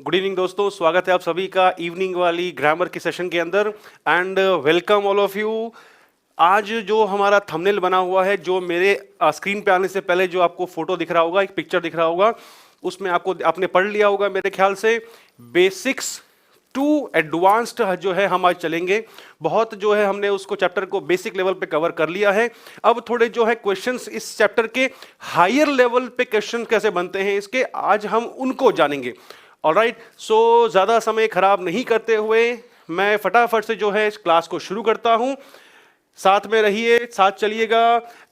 Good evening दोस्तों, स्वागत है आप सभी का इवनिंग वाली ग्रामर की सेशन के अंदर and welcome all of you. आज जो हमारा थंबनेल बना हुआ है, जो मेरे स्क्रीन पे आने से पहले जो आपको फोटो दिख रहा होगा, एक पिक्चर दिख रहा होगा, उसमें आपने पढ़ लिया होगा मेरे ख्याल से। बेसिक्स टू एडवांस्ड जो है हम आज चलेंगे। बहुत जो है हमने उसको चैप्टर को बेसिक लेवल पे कवर कर लिया है। अब थोड़े जो है क्वेश्चंस इस चैप्टर के हायर लेवल पे क्वेश्चन कैसे बनते हैं इसके आज हम उनको जानेंगे। ऑलराइट, सो ज़्यादा समय खराब नहीं करते हुए मैं फटाफट से जो है इस क्लास को शुरू करता हूं। साथ में रहिए, साथ चलिएगा।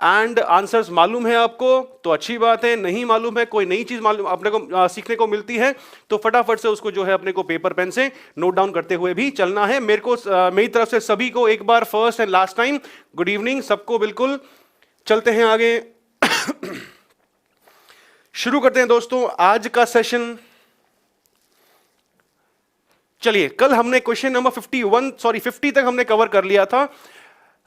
एंड आंसर्स मालूम है आपको तो अच्छी बात है, नहीं मालूम है, कोई नई चीज़ मालूम अपने को सीखने को मिलती है तो फटाफट से उसको जो है अपने को पेपर पेन से नोट डाउन करते हुए भी चलना है। मेरी तरफ से सभी को एक बार first and last time good evening सबको। बिल्कुल चलते हैं आगे। शुरू करते हैं दोस्तों आज का सेशन। चलिए, कल हमने क्वेश्चन नंबर 50 तक हमने कवर कर लिया था।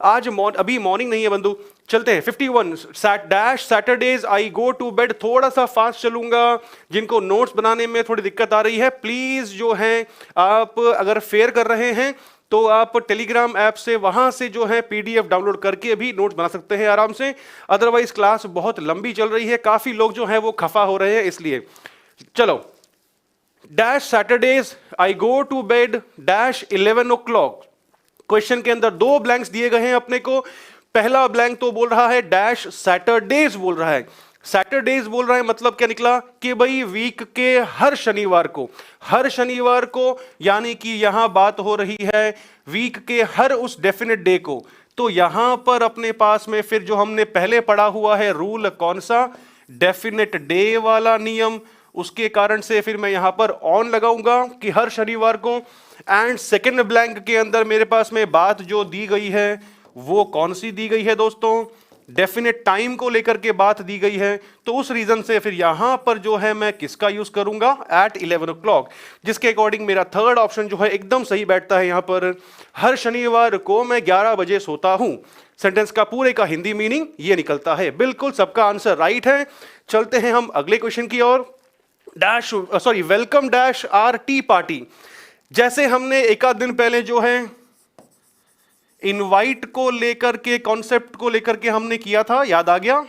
आज अभी मॉर्निंग नहीं है बंधु, चलते हैं 51 dash Saturdays I go to bed. थोड़ा सा फास्ट चलूंगा, जिनको नोट्स बनाने में थोड़ी दिक्कत आ रही है प्लीज जो है आप अगर फेयर कर रहे हैं तो आप टेलीग्राम ऐप से वहां से जो है पीडीएफ डाउनलोड करके भी नोट्स बना सकते हैं आराम से। अदरवाइज क्लास बहुत लंबी चल रही है, काफी लोग जो है वो खफा हो रहे हैं इसलिए। चलो, dash Saturdays I go to bed dash 11 o'clock। Question के अंदर दो ब्लैंक्स दिए गए हैं अपने को। पहला ब्लैंक तो बोल रहा है डैश सैटरडेज बोल रहा है। सैटरडेज बोल रहा है मतलब क्या निकला कि भाई वीक के हर शनिवार को, यानी कि यहां बात हो रही है वीक के हर उस डेफिनेट डे को। तो यहां पर अपने पास में फिर जो हमने पहले पढ़ा हुआ है रूल, कौन सा, डेफिनेट डे वाला नियम, उसके कारण से फिर मैं यहां पर ऑन लगाऊंगा कि हर शनिवार को। एंड सेकंड ब्लैंक के अंदर मेरे पास में बात जो दी गई है वो कौन सी दी गई है दोस्तों, डेफिनेट टाइम को लेकर के बात दी गई है। तो उस रीजन से फिर यहां पर जो है मैं किसका यूज करूंगा, एट 11 o'clock, जिसके अकॉर्डिंग मेरा थर्ड ऑप्शन जो है एकदम सही बैठता है। यहां पर हर शनिवार को मैं 11 बजे सोता हूं। सेंटेंस का पूरे का हिंदी मीनिंग ये निकलता है। बिल्कुल सबका आंसर राइट है। चलते हैं हम अगले क्वेश्चन की ओर। Welcome dash R T party. जैसे हमने एक आध दिन पहले जो है इनवाइट को लेकर के, कॉन्सेप्ट को लेकर के हमने किया था, याद आ गया।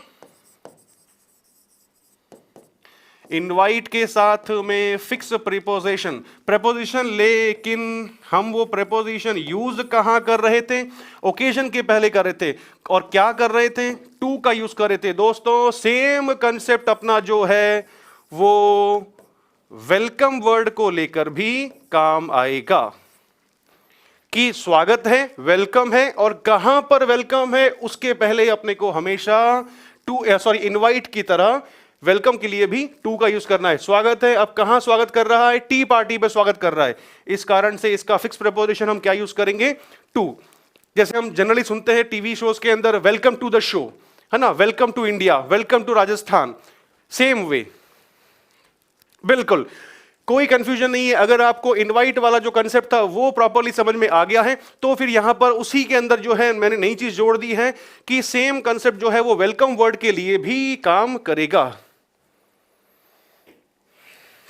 इनवाइट के साथ में फिक्स प्रेपोजिशन, लेकिन हम वो प्रेपोजिशन यूज कहां कर रहे थे, ओकेजन के पहले कर रहे थे। और क्या कर रहे थे, टू का यूज कर रहे थे दोस्तों। सेम कंसेप्ट अपना जो है वो वेलकम वर्ड को लेकर भी काम आएगा कि स्वागत है, वेलकम है, और कहां पर वेलकम है उसके पहले अपने को हमेशा इनवाइट की तरह वेलकम के लिए भी टू का यूज करना है। स्वागत है, अब कहां स्वागत कर रहा है, टी पार्टी पे स्वागत कर रहा है। इस कारण से इसका फिक्स प्रेपोजिशन हम क्या यूज करेंगे, टू। जैसे हम जनरली सुनते हैं टीवी शोज के अंदर, वेलकम टू द शो, है ना, welcome to India, welcome to Rajasthan, same way. बिल्कुल कोई कंफ्यूजन नहीं है। अगर आपको इनवाइट वाला जो कंसेप्ट था वो प्रॉपर्ली समझ में आ गया है तो फिर यहां पर उसी के अंदर जो है मैंने नई चीज जोड़ दी है कि सेम कंसेप्ट जो है वो वेलकम वर्ड के लिए भी काम करेगा।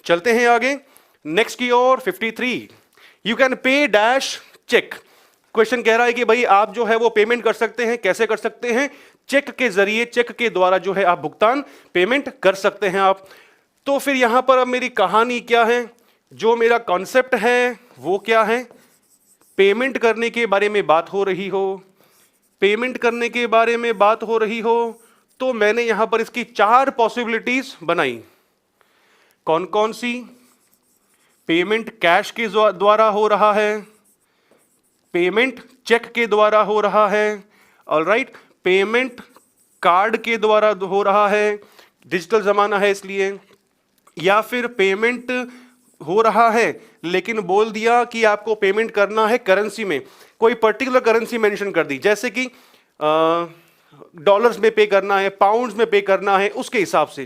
चलते हैं आगे नेक्स्ट की ओर। 53 you can pay dash check. Question कह रहा है कि भाई आप जो है वो पेमेंट कर सकते हैं, कैसे कर सकते हैं, चेक के जरिए, चेक के द्वारा जो है आप भुगतान पेमेंट कर सकते हैं आप। तो फिर यहां पर अब मेरी कहानी क्या है, जो मेरा कॉन्सेप्ट है वो क्या है, पेमेंट करने के बारे में बात हो रही हो, पेमेंट करने के बारे में बात हो रही हो। तो मैंने यहां पर इसकी 4 पॉसिबिलिटीज बनाई। कौन कौन सी, पेमेंट कैश के द्वारा हो रहा है, पेमेंट चेक के द्वारा हो रहा है, ऑलराइट, पेमेंट कार्ड के द्वारा हो रहा है, डिजिटल जमाना है इसलिए, या फिर पेमेंट हो रहा है लेकिन बोल दिया कि आपको पेमेंट करना है करेंसी में, कोई पर्टिकुलर करेंसी मेंशन कर दी, जैसे कि डॉलर्स में पे करना है, पाउंड्स में पे करना है, उसके हिसाब से।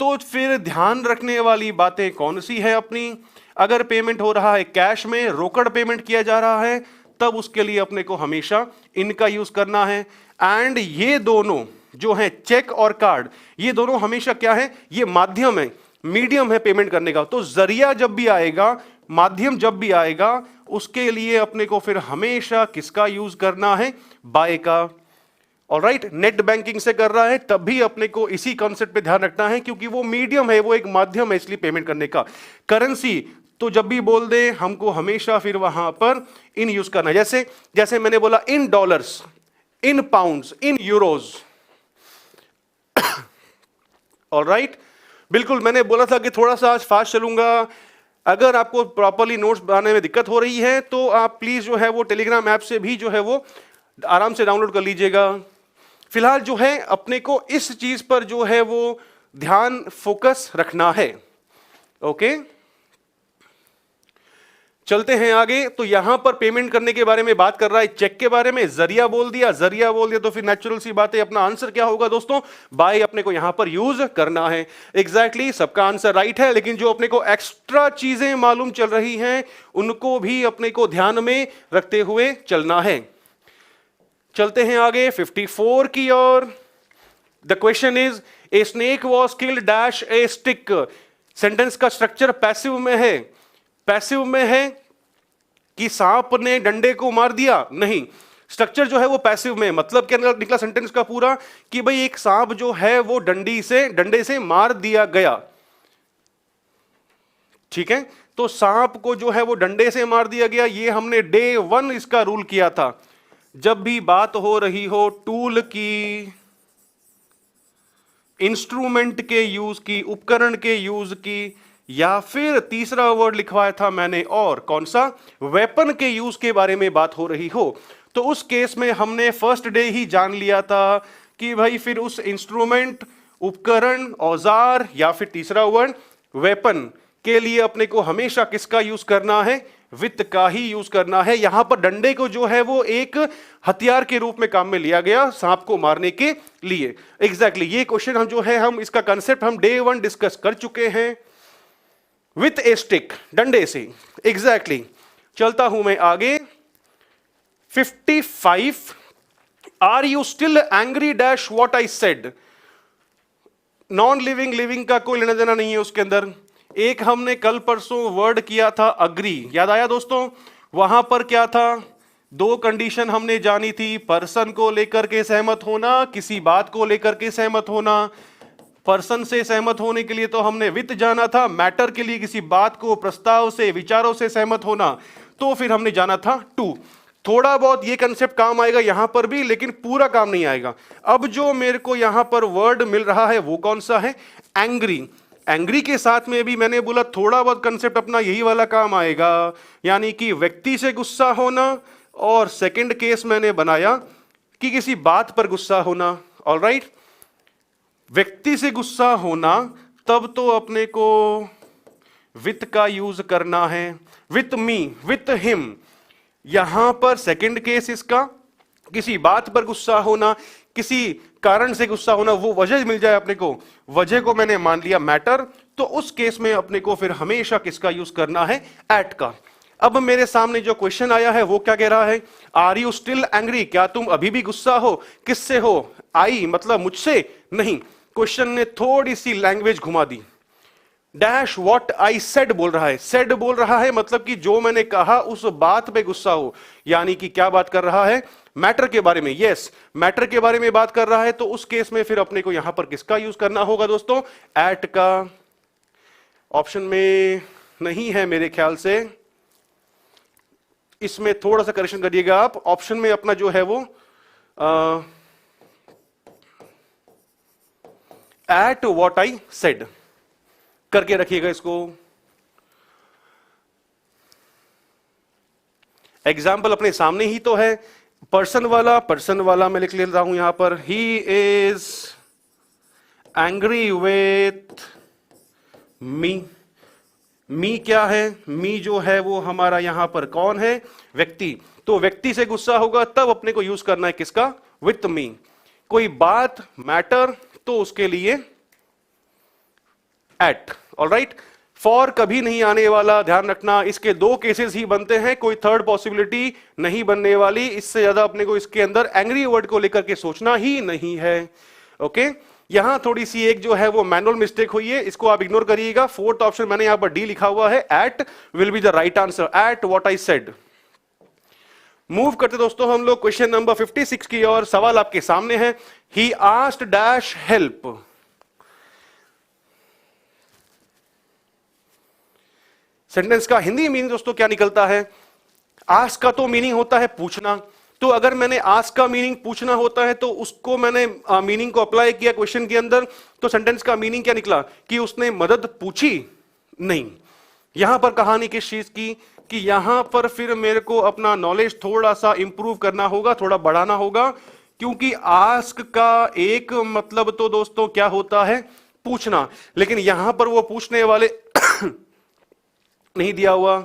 तो फिर ध्यान रखने वाली बातें कौन सी है अपनी, अगर पेमेंट हो रहा है कैश में, रोकड़ पेमेंट किया जा रहा है, तब उसके लिए अपने को हमेशा इनका यूज करना है। एंड ये दोनों जो है चेक और कार्ड, ये दोनों हमेशा क्या है, ये माध्यम है मीडियम है पेमेंट करने का। तो जरिया जब भी आएगा, माध्यम जब भी आएगा, उसके लिए अपने को फिर हमेशा किसका यूज करना है? बाय का। ऑलराइट, नेट बैंकिंग से कर रहा है तब भी अपने को इसी कॉन्सेप्ट पे ध्यान रखना है, क्योंकि वो मीडियम है, वो एक माध्यम है इसलिए पेमेंट करने का। करेंसी तो जब भी बोल दे हमको हमेशा फिर वहां पर इन यूज करना है। जैसे जैसे मैंने बोला in dollars, in pounds, in euros. Alright, बिल्कुल मैंने बोला था कि थोड़ा सा आज फास्ट चलूंगा। अगर आपको प्रॉपरली नोट्स बनाने में दिक्कत हो रही है तो आप प्लीज जो है वो टेलीग्राम ऐप से भी जो है वो आराम से डाउनलोड कर लीजिएगा। फिलहाल जो है अपने को इस चीज पर जो है वो ध्यान फोकस रखना है। ओके, चलते हैं आगे। तो यहां पर पेमेंट करने के बारे में बात कर रहा है, चेक के बारे में। जरिया बोल दिया, जरिया बोल दिया तो फिर नेचुरल सी बात है, अपना आंसर क्या होगा दोस्तों? बाय अपने को यहां पर यूज करना है। एग्जैक्टली सबका आंसर राइट है, लेकिन जो अपने को एक्स्ट्रा चीजें मालूम चल रही हैं उनको भी अपने को ध्यान में रखते हुए चलना है। चलते हैं आगे 54 की ओर। The question is a snake was killed dash a stick. Sentence का स्ट्रक्चर पैसिव में है। पैसिव में है कि सांप ने डंडे को मार दिया? नहीं, स्ट्रक्चर जो है वो पैसिव में। मतलब क्या निकला सेंटेंस का पूरा कि भाई एक सांप जो है वो डंडे से मार दिया गया। ठीक है, तो सांप को जो है वो डंडे से मार दिया गया। ये हमने डे 1 इसका रूल किया था। जब भी बात हो रही हो टूल की, इंस्ट्रूमेंट के यूज की, उपकरण के यूज की, या फिर तीसरा वर्ड लिखवाया था मैंने, और कौन सा? वेपन के यूज के बारे में बात हो रही हो, तो उस केस में हमने फर्स्ट डे ही जान लिया था कि भाई फिर उस इंस्ट्रूमेंट, उपकरण, औजार या फिर तीसरा वर्ड वेपन के लिए अपने को हमेशा किसका यूज करना है? वित्त का ही यूज करना है। यहां पर डंडे को जो है वो एक हथियार के रूप में काम में लिया गया सांप को मारने के लिए। एग्जैक्टली ये क्वेश्चन हम जो है हम इसका कंसेप्ट हम डे 1 डिस्कस कर चुके हैं। विथ ए स्टिक, डंडे से। एग्जैक्टली चलता हूं मैं आगे 55। Are you still angry dash what I said. Non living, living का कोई लेना देना नहीं है उसके अंदर। एक हमने कल परसों वर्ड किया था अग्री, याद आया दोस्तों? वहां पर क्या था? 2 कंडीशन हमने जानी थी, पर्सन को लेकर के सहमत होना, किसी बात को लेकर के सहमत होना। पर्सन से सहमत होने के लिए तो हमने विथ जाना था, मैटर के लिए किसी बात को, प्रस्ताव से, विचारों से सहमत होना तो फिर हमने जाना था टू। थोड़ा बहुत ये कंसेप्ट काम आएगा यहां पर भी, लेकिन पूरा काम नहीं आएगा। अब जो मेरे को यहां पर वर्ड मिल रहा है वो कौन सा है? एंग्री। एंग्री के साथ में भी मैंने बोला थोड़ा बहुत कंसेप्ट अपना यही वाला काम आएगा, यानी कि व्यक्ति से गुस्सा होना, और सेकंड केस मैंने बनाया कि किसी बात पर गुस्सा होना। ऑलराइट, व्यक्ति से गुस्सा होना तब तो अपने को विथ का यूज करना है। विथ मी, विथ हिम, यहां पर सेकंड केस इसका। किसी बात पर गुस्सा होना, किसी कारण से गुस्सा होना, वो वजह मिल जाए अपने को, वजह को मैंने मान लिया मैटर, तो उस केस में अपने को फिर हमेशा किसका यूज करना है? एट का। अब मेरे सामने जो क्वेश्चन आया है वो क्या कह रहा है? आर यू स्टिल एंग्री, क्या तुम अभी भी गुस्सा हो? किससे हो? आई मतलब मुझसे? नहीं, क्वेश्चन ने थोड़ी सी लैंग्वेज घुमा दी। डैश व्हाट आई सेड बोल रहा है। सेड बोल रहा है मतलब कि जो मैंने कहा उस बात पे गुस्सा हो, यानी कि क्या बात कर रहा है? मैटर के बारे में। यस, मैटर के बारे में बात कर रहा है, तो उस केस में फिर अपने को यहां पर किसका यूज करना होगा दोस्तों? एट का। ऑप्शन में नहीं है मेरे ख्याल से, इसमें थोड़ा सा करेक्शन करिएगा आप। ऑप्शन में अपना जो है वो एट व्हाट आई सेड करके रखिएगा इसको। एग्जाम्पल अपने सामने ही तो है, पर्सन वाला मैं लिख लेता हूं यहां पर। He is angry with me. Me क्या है? मी जो है वो हमारा यहां पर कौन है? व्यक्ति। तो व्यक्ति से गुस्सा होगा तब अपने को यूज करना है किसका? With me. कोई बात, मैटर, तो उसके लिए एट। ऑलराइट, फॉर कभी नहीं आने वाला, ध्यान रखना। इसके 2 केसेस ही बनते हैं, कोई थर्ड पॉसिबिलिटी नहीं बनने वाली। इससे ज्यादा अपने को इसके अंदर एंग्री वर्ड को लेकर के सोचना ही नहीं है। ओके, यहां थोड़ी सी एक जो है वो मैनुअल मिस्टेक हुई है, इसको आप इग्नोर करिएगा। फोर्थ ऑप्शन मैंने यहां पर डी लिखा हुआ है, at will be the right answer, at what I said. Move करते दोस्तों हम लोग क्वेश्चन नंबर 56 की ओर। सवाल आपके सामने है, he asked dash help. Sentence का हिंदी मीनिंग दोस्तों क्या निकलता है? आस्क का तो मीनिंग होता है पूछना, तो अगर मैंने आस्क का मीनिंग पूछना होता है तो उसको मैंने मीनिंग को अप्लाई किया क्वेश्चन के अंदर, तो सेंटेंस का मीनिंग क्या निकला कि उसने मदद पूछी नहीं। यहां पर कहानी किस चीज की कि यहां पर फिर मेरे को अपना नॉलेज थोड़ा सा इंप्रूव करना होगा, थोड़ा बढ़ाना होगा, क्योंकि आस्क का एक मतलब तो दोस्तों क्या होता है? पूछना, लेकिन यहां पर वो पूछने वाले नहीं दिया हुआ।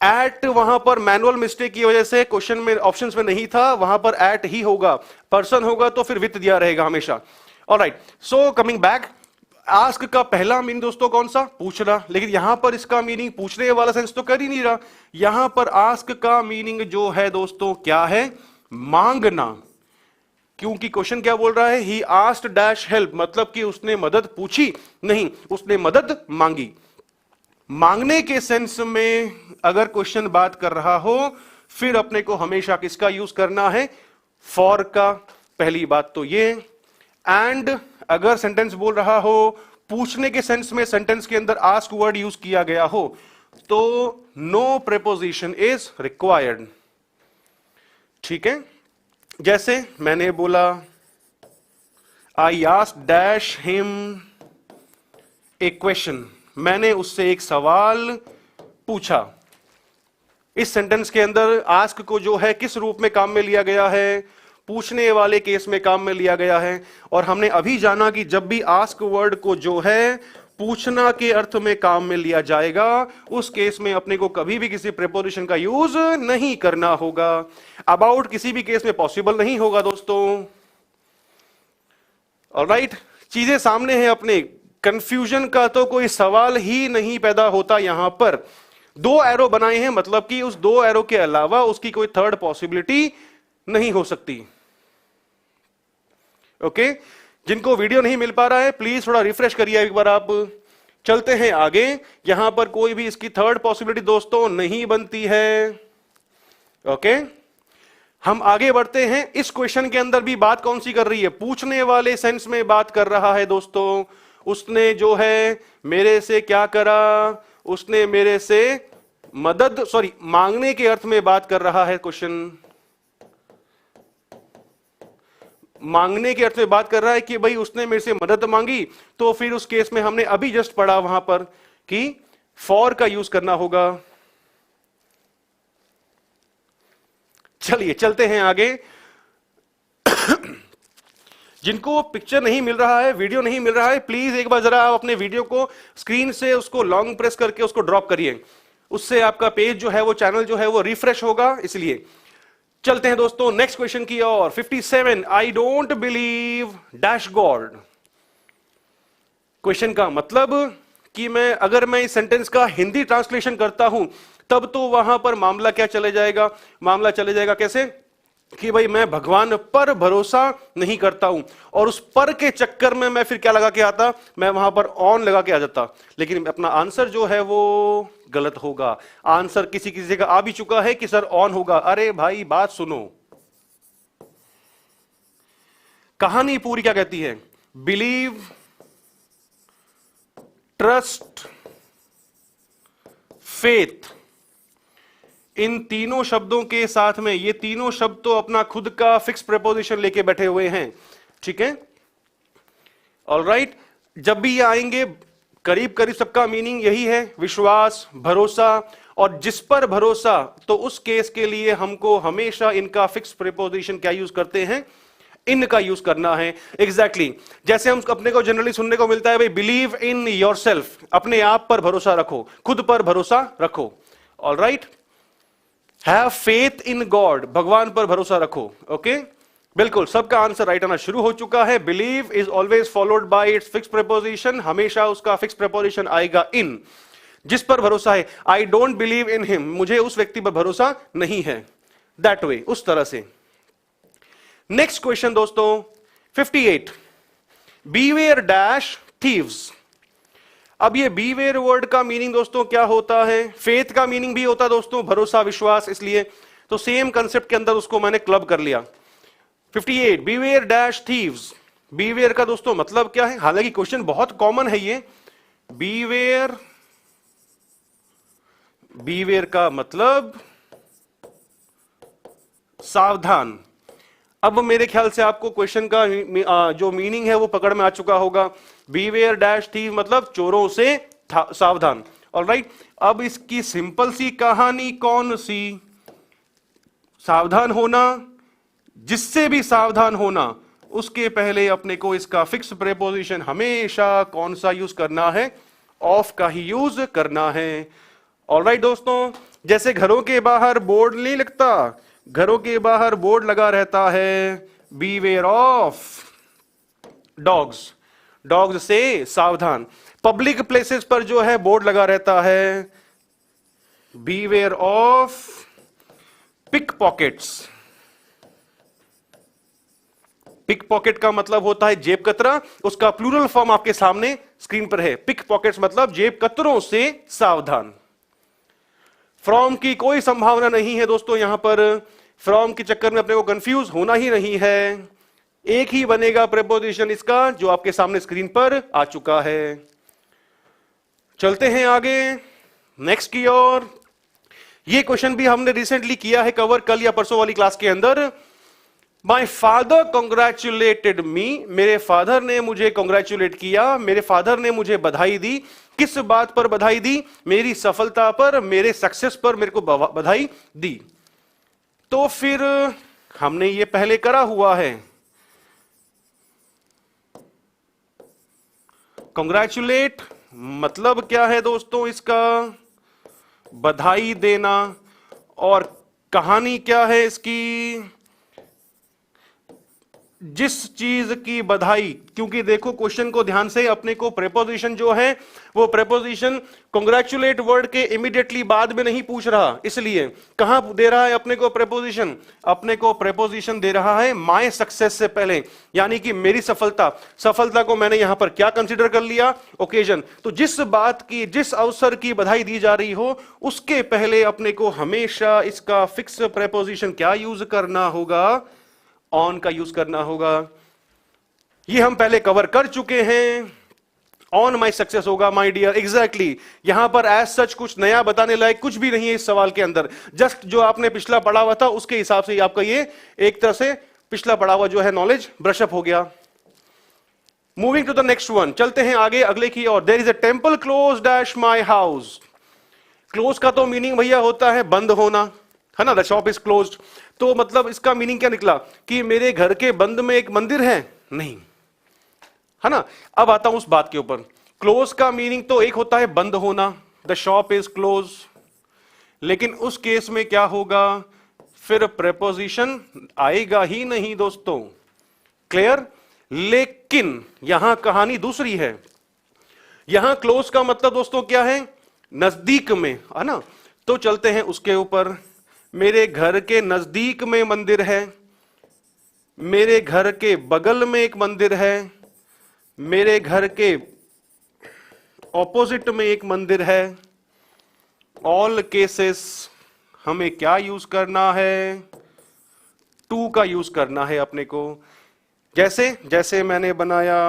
एट वहां पर मैनुअल मिस्टेक की वजह से क्वेश्चन में ऑप्शंस में नहीं था, वहां पर एट ही होगा। पर्सन होगा तो फिर विथ दिया रहेगा हमेशा। Alright, so coming back, ask का पहला मीनिंग दोस्तों कौन सा? पूछना, लेकिन यहां पर इसका मीनिंग पूछने वाला सेंस तो कर ही नहीं रहा। यहां पर आस्क का मीनिंग जो है दोस्तों क्या है? मांगना, क्योंकि क्वेश्चन क्या बोल रहा है? ही आस्क्ड डैश हेल्प, मतलब कि उसने मदद पूछी नहीं, उसने मदद मांगी। मांगने के सेंस में अगर क्वेश्चन बात कर रहा हो, फिर अपने को हमेशा किसका यूज करना है? फॉर का। पहली बात तो ये। एंड अगर सेंटेंस बोल रहा हो पूछने के सेंस में, सेंटेंस के अंदर आस्क वर्ड यूज किया गया हो, तो नो प्रीपोजिशन इज रिक्वायर्ड। ठीक है, जैसे मैंने बोला I asked dash him a question, मैंने उससे एक सवाल पूछा। इस सेंटेंस के अंदर आस्क को जो है किस रूप में काम में लिया गया है? पूछने वाले केस में काम में लिया गया है। और हमने अभी जाना कि जब भी आस्क वर्ड को जो है पूछना के अर्थ में काम में लिया जाएगा, उस केस में अपने को कभी भी किसी प्रीपोजिशन का यूज नहीं करना होगा। अबाउट किसी भी केस में पॉसिबल नहीं होगा दोस्तों। ऑलराइट, चीजें सामने हैं अपने, कंफ्यूजन का तो कोई सवाल ही नहीं पैदा होता। यहां पर दो एरो बनाए हैं, मतलब कि उस दो एरो के अलावा उसकी कोई थर्ड पॉसिबिलिटी नहीं हो सकती। ओके, जिनको वीडियो नहीं मिल पा रहा है प्लीज थोड़ा रिफ्रेश करिए एक बार आप। चलते हैं आगे, यहां पर कोई भी इसकी थर्ड पॉसिबिलिटी दोस्तों नहीं बनती है। ओके, हम आगे बढ़ते हैं। इस क्वेश्चन के अंदर भी बात कौन सी कर रही है? पूछने वाले सेंस में बात कर रहा है दोस्तों। उसने जो है मेरे से क्या करा? उसने मेरे से मदद, सॉरी, मांगने के अर्थ में बात कर रहा है क्वेश्चन। मांगने के अर्थ में बात कर रहा है कि भाई उसने मेरे से मदद मांगी, तो फिर उस केस में हमने अभी जस्ट पढ़ा वहां पर कि फॉर का यूज करना होगा। चलिए चलते हैं आगे। जिनको पिक्चर नहीं मिल रहा है, वीडियो नहीं मिल रहा है, प्लीज एक बार जरा आप अपने वीडियो को स्क्रीन से उसको लॉन्ग प्रेस करके उसको ड्रॉप करिए, उससे आपका पेज जो है वो चैनल जो है वो रिफ्रेश होगा। इसलिए चलते हैं दोस्तों नेक्स्ट क्वेश्चन की ओर। 57, I don't believe dash God. Question का मतलब कि अगर मैं इस सेंटेंस का हिंदी ट्रांसलेशन करता हूं तब तो वहां पर मामला क्या चले जाएगा? मामला चले जाएगा कैसे कि भाई मैं भगवान पर भरोसा नहीं करता हूं, और उस पर के चक्कर में मैं फिर क्या लगा के आता? मैं वहां पर ऑन लगा के आ जाता। लेकिन अपना आंसर जो है वो गलत होगा। आंसर किसी किसी का आ भी चुका है कि सर ऑन होगा। अरे भाई बात सुनो, कहानी पूरी क्या कहती है? बिलीव, ट्रस्ट, फेथ, इन तीनों शब्दों के साथ में ये तीनों शब्द तो अपना खुद का फिक्स प्रीपोजिशन लेके बैठे हुए हैं। ठीक है, ऑलराइट, जब भी ये आएंगे करीब करीब सबका मीनिंग यही है, विश्वास, भरोसा। और जिस पर भरोसा, तो उस केस के लिए हमको हमेशा इनका फिक्स प्रीपोजिशन क्या यूज करते हैं? इनका यूज करना है। एग्जैक्टली जैसे हम अपने को जनरली सुनने को मिलता है, भाई बिलीव इन योरसेल्फ, अपने आप पर भरोसा रखो, खुद पर भरोसा रखो। Alright, have faith in God, भगवान पर भरोसा रखो। ओके, बिल्कुल सबका आंसर राइट आना शुरू हो चुका है। Believe is always followed by it's fix preposition, हमेशा उसका फिक्स प्रीपोजिशन आएगा इन। जिस पर भरोसा है, I don't believe in him, मुझे उस व्यक्ति पर भरोसा नहीं है। दैट वे, उस तरह से। नेक्स्ट क्वेश्चन दोस्तों 58, बीवेयर डैश थीव्स। अब ये बीवेयर वर्ड का मीनिंग दोस्तों क्या होता है? फेथ का मीनिंग भी होता है दोस्तों, भरोसा, विश्वास, इसलिए तो सेम कंसेप्ट के अंदर उसको मैंने क्लब कर लिया। 58 बीवेयर डैश थीव्स। बीवेयर का दोस्तों मतलब क्या है? हालांकि क्वेश्चन बहुत कॉमन है ये। बीवेयर, बीवेयर का मतलब सावधान। अब मेरे ख्याल से आपको क्वेश्चन का जो मीनिंग है वो पकड़ में आ चुका होगा। बीवेयर डैश थीव मतलब चोरों से सावधान। ऑलराइट, अब इसकी सिंपल सी कहानी कौन सी? सावधान होना, जिससे भी सावधान होना, उसके पहले अपने को इसका फिक्स प्रेपोजिशन हमेशा कौन सा यूज करना है? ऑफ का ही यूज करना है। ऑलराइट दोस्तों, जैसे घरों के बाहर बोर्ड नहीं लगता, घरों के बाहर बोर्ड लगा रहता है बीवेयर ऑफ डॉग्स, डॉग्स से सावधान। पब्लिक प्लेसेस पर जो है बोर्ड लगा रहता है beware of pick pockets. Pick pocket का मतलब होता है जेब कतरा, उसका प्लूरल फॉर्म आपके सामने स्क्रीन पर है। पिक पॉकेट्स मतलब जेब कतरों से सावधान। फ्रॉम की कोई संभावना नहीं है दोस्तों, यहां पर फ्रॉम के चक्कर में अपने को कंफ्यूज होना ही नहीं है। एक ही बनेगा प्रेपोजिशन इसका जो आपके सामने स्क्रीन पर आ चुका है। चलते हैं आगे नेक्स्ट की ओर। ये क्वेश्चन भी हमने रिसेंटली किया है कवर, कल या परसों वाली क्लास के अंदर। माई फादर कॉन्ग्रेचुलेटेड मी, मेरे फादर ने मुझे कॉन्ग्रेचुलेट किया, मेरे फादर ने मुझे बधाई दी। किस बात पर बधाई दी? मेरी सफलता पर, मेरे सक्सेस पर मेरे को बधाई दी। तो फिर हमने ये पहले करा हुआ है। कॉन्ग्रेचुलेट मतलब क्या है दोस्तों इसका? बधाई देना। और कहानी क्या है इसकी? जिस चीज की बधाई, क्योंकि देखो क्वेश्चन को ध्यान से, अपने को प्रेपोजिशन जो है वो प्रेपोजिशन कांग्रेचुलेट वर्ड के इमीडिएटली बाद में नहीं पूछ रहा, इसलिए कहां दे रहा है अपने को प्रेपोजिशन? अपने को प्रेपोजिशन दे रहा है माय सक्सेस से पहले, यानी कि मेरी सफलता। सफलता को मैंने यहां पर क्या कंसीडर कर लिया? ओकेजन। तो जिस बात की, जिस अवसर की बधाई दी जा रही हो, उसके पहले अपने को हमेशा इसका फिक्स प्रेपोजिशन क्या यूज करना होगा? ऑन का यूज करना होगा। ये हम पहले कवर कर चुके हैं। ऑन माई सक्सेस होगा माई डियर, एग्जैक्टली। यहां पर एज सच कुछ नया बताने लायक कुछ भी नहीं है इस सवाल के अंदर। जस्ट जो आपने पिछला पढ़ा हुआ था उसके हिसाब से आपका ये एक तरह से पिछला पढ़ा हुआ जो है नॉलेज ब्रशअप हो गया। Moving to the next one, चलते हैं आगे अगले की ओर। There is a temple close dash my house. Close का तो मीनिंग भैया होता है बंद होना, है ना? The shop is closed. तो मतलब इसका मीनिंग क्या निकला कि मेरे घर के बंद में एक मंदिर है? नहीं, है ना? अब आता हूं उस बात के ऊपर। क्लोज का मीनिंग तो एक होता है बंद होना, द शॉप इज क्लोज, लेकिन उस केस में क्या होगा? फिर प्रेपोजिशन आएगा ही नहीं दोस्तों। क्लियर? लेकिन यहां कहानी दूसरी है। यहां क्लोज का मतलब दोस्तों क्या है? नजदीक में, है ना? तो चलते हैं उसके ऊपर। मेरे घर के नजदीक में मंदिर है, मेरे घर के बगल में एक मंदिर है, मेरे घर के ऑपोजिट में एक मंदिर है। ऑल केसेस हमें क्या यूज करना है? टू का यूज करना है अपने को। जैसे जैसे मैंने बनाया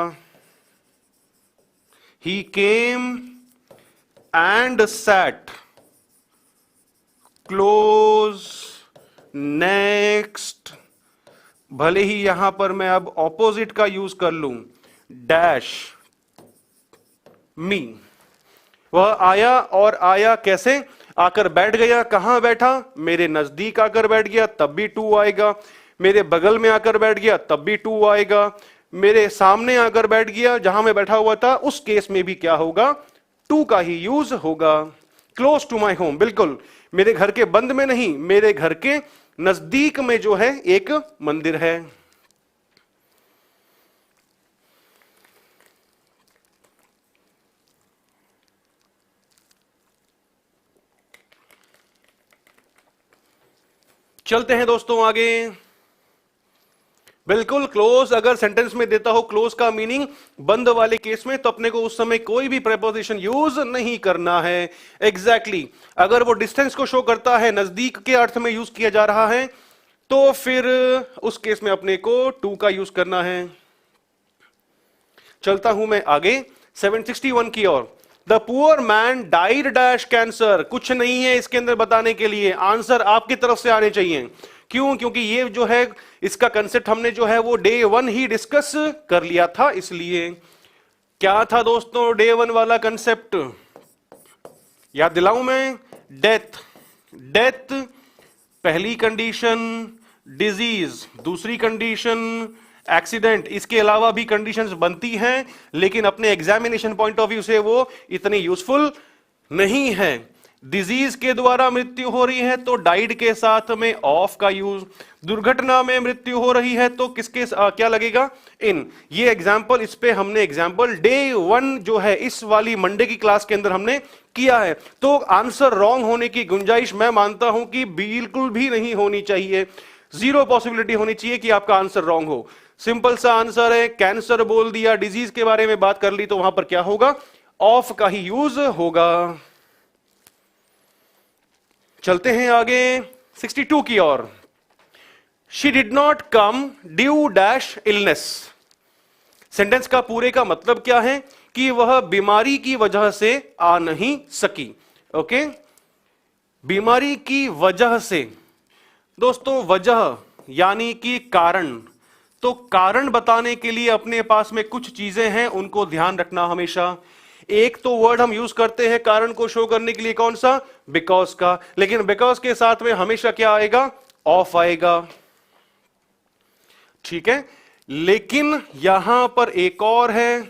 he came and sat close next, भले ही यहां पर मैं अब ऑपोजिट का यूज कर लूं, डैश मी। वह आया, और आया कैसे? आकर बैठ गया। कहां बैठा? मेरे नजदीक आकर बैठ गया, तब भी टू आएगा। मेरे बगल में आकर बैठ गया, तब भी टू आएगा। मेरे सामने आकर बैठ गया, जहां मैं बैठा हुआ था, उस केस में भी क्या होगा? टू का ही यूज होगा। क्लोज टू माई होम, बिल्कुल मेरे घर के बंद में नहीं, मेरे घर के नजदीक में जो है एक मंदिर है। चलते हैं दोस्तों आगे। बिल्कुल क्लोज अगर सेंटेंस में देता हो क्लोज का मीनिंग बंद वाले केस में, तो अपने को उस समय कोई भी प्रेपोजिशन यूज नहीं करना है। एग्जैक्टली अगर वो डिस्टेंस को शो करता है, नजदीक के अर्थ में यूज किया जा रहा है, तो फिर उस केस में अपने को टू का यूज करना है। चलता हूं मैं आगे 761 की ओर। The poor man died dash cancer. कुछ नहीं है इसके अंदर बताने के लिए, आंसर आपकी तरफ से आने चाहिए। क्यों? क्योंकि ये जो है इसका कंसेप्ट हमने जो है वो डे 1 ही डिस्कस कर लिया था। इसलिए क्या था दोस्तों डे 1 वाला कंसेप्ट? याद दिलाऊं मैं? डेथ। डेथ पहली कंडीशन, डिजीज दूसरी कंडीशन, एक्सीडेंट। इसके अलावा भी कंडीशंस बनती हैं, लेकिन अपने एग्जामिनेशन पॉइंट ऑफ व्यू से वो इतनी यूजफुल नहीं है। डिजीज के द्वारा मृत्यु हो रही है तो डाइड के साथ में ऑफ का यूज। दुर्घटना में मृत्यु हो रही है तो किसके क्या लगेगा? इन। ये एग्जाम्पल, इस पे हमने एग्जाम्पल डे 1 जो है इस वाली मंडे की क्लास के अंदर हमने किया है। तो आंसर रॉन्ग होने की गुंजाइश मैं मानता हूं कि बिल्कुल भी नहीं होनी चाहिए। जीरो पॉसिबिलिटी होनी चाहिए कि आपका आंसर रॉन्ग हो। सिंपल सा आंसर है, कैंसर बोल दिया, डिजीज के बारे में बात कर ली, तो वहां पर क्या होगा? ऑफ का ही यूज होगा। चलते हैं आगे 62 की ओर। She did not come due dash illness. Sentence का पूरे का मतलब क्या है? कि वह बीमारी की वजह से आ नहीं सकी। ओके, बीमारी की वजह से। दोस्तों वजह यानी कि कारण। तो कारण बताने के लिए अपने पास में कुछ चीजें हैं, उनको ध्यान रखना हमेशा। एक तो वर्ड हम यूज करते हैं कारण को शो करने के लिए, कौन सा? बिकॉज का। लेकिन बिकॉज के साथ में हमेशा क्या आएगा? ऑफ आएगा। ठीक है, लेकिन यहां पर एक और है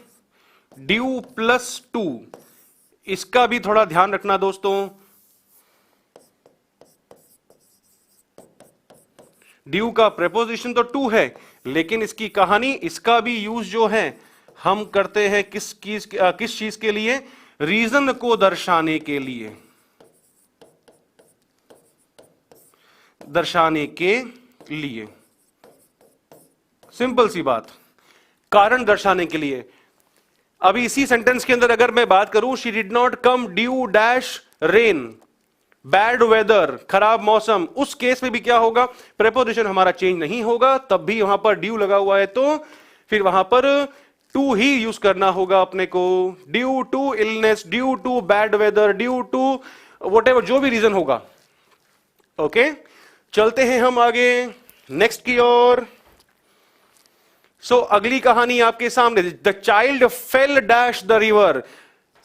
ड्यू प्लस टू। इसका भी थोड़ा ध्यान रखना दोस्तों। ड्यू का प्रेपोजिशन तो टू है, लेकिन इसकी कहानी, इसका भी यूज जो है हम करते हैं किस चीज के लिए? रीजन को दर्शाने के लिए। दर्शाने के लिए, सिंपल सी बात, कारण दर्शाने के लिए। अभी इसी सेंटेंस के अंदर अगर मैं बात करूं, she did not come due dash rain, bad weather, खराब मौसम, उस केस में भी क्या होगा? प्रेपोजिशन हमारा चेंज नहीं होगा, तब भी वहां पर ड्यू लगा हुआ है, तो फिर वहां पर टू ही यूज करना होगा अपने को। Due to illness, due to bad weather, due to whatever, जो भी रीजन होगा। ओके, चलते हैं हम आगे नेक्स्ट की ओर। सो अगली कहानी आपके सामने। The child fail dash the river.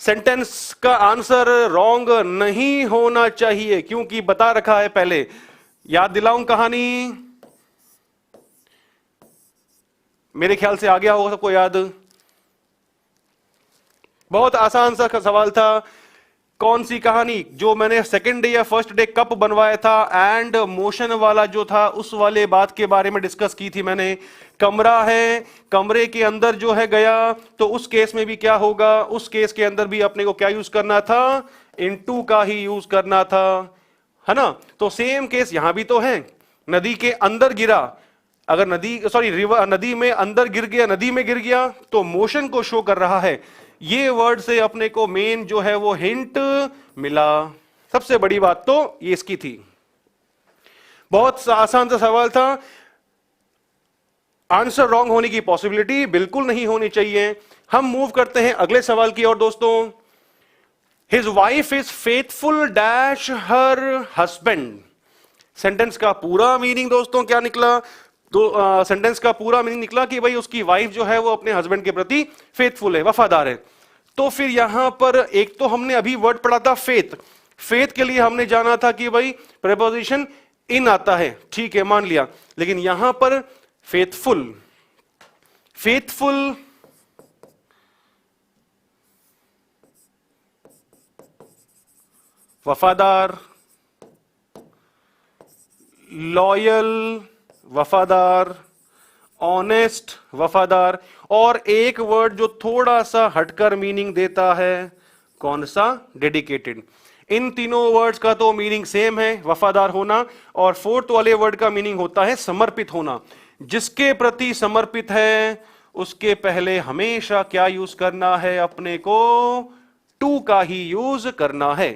Sentence का आंसर रॉन्ग नहीं होना चाहिए, क्योंकि बता रखा है पहले। याद दिलाऊं कहानी? मेरे ख्याल से आ गया होगा सबको याद। बहुत आसान सा सवाल था। कौन सी कहानी? जो मैंने सेकंड डे या फर्स्ट डे कप बनवाया था, एंड मोशन वाला जो था, उस वाले बात के बारे में डिस्कस की थी मैंने। कमरा है, कमरे के अंदर जो है गया, तो उस केस में भी क्या होगा? उस केस के अंदर भी अपने को क्या यूज करना था? इनटू का ही यूज करना था, है ना? तो सेम केस यहां भी तो है। नदी के अंदर गिरा, अगर नदी में अंदर गिर गया, नदी में गिर गया, तो मोशन को शो कर रहा है। ये वर्ड से अपने को मेन जो है वो हिंट मिला। सबसे बड़ी बात तो ये इसकी थी। बहुत आसान सा सवाल था। आंसर रॉन्ग होने की पॉसिबिलिटी बिल्कुल नहीं होनी चाहिए। हम मूव करते हैं अगले सवाल की ओर दोस्तों। His wife is faithful dash her husband. Sentence का पूरा मीनिंग दोस्तों क्या निकला? तो सेंटेंस का पूरा मीनिंग निकला कि भाई उसकी वाइफ जो है वो अपने हस्बैंड के प्रति फेथफुल है, वफादार है। तो फिर यहां पर एक तो हमने अभी वर्ड पढ़ा था फेथ। फेथ के लिए हमने जाना था कि भाई प्रेपोजिशन इन आता है, ठीक है, मान लिया। लेकिन यहां पर फेथफुल, फेथफुल वफादार, लॉयल वफादार, ऑनेस्ट वफादार, और एक वर्ड जो थोड़ा सा हटकर मीनिंग देता है, कौन सा? डेडिकेटेड। इन तीनों वर्ड्स का तो मीनिंग सेम है, वफादार होना, और फोर्थ वाले वर्ड का मीनिंग होता है समर्पित होना। जिसके प्रति समर्पित है उसके पहले हमेशा क्या यूज करना है, अपने को टू का ही यूज करना है।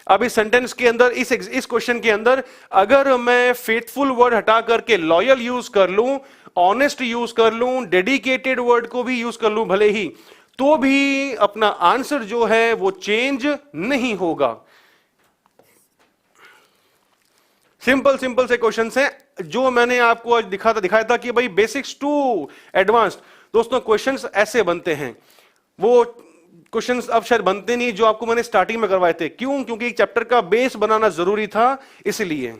अब इस सेंटेंस के अंदर, इस क्वेश्चन के अंदर अगर मैं फेथफुल वर्ड हटा करके लॉयल यूज कर लूं, ऑनेस्ट यूज कर लूं, डेडिकेटेड वर्ड को भी यूज कर लूं भले ही, तो भी अपना आंसर जो है वो चेंज नहीं होगा। सिंपल सिंपल से क्वेश्चंस हैं जो मैंने आपको आज दिखाया था कि भाई बेसिक्स टू एडवांस्ड। दोस्तों क्वेश्चंस ऐसे बनते हैं, वो क्वेश्चंस अब शायद बनते नहीं जो आपको मैंने स्टार्टिंग में करवाए थे। क्यों? क्योंकि एक चैप्टर का बेस बनाना जरूरी था, इसलिए।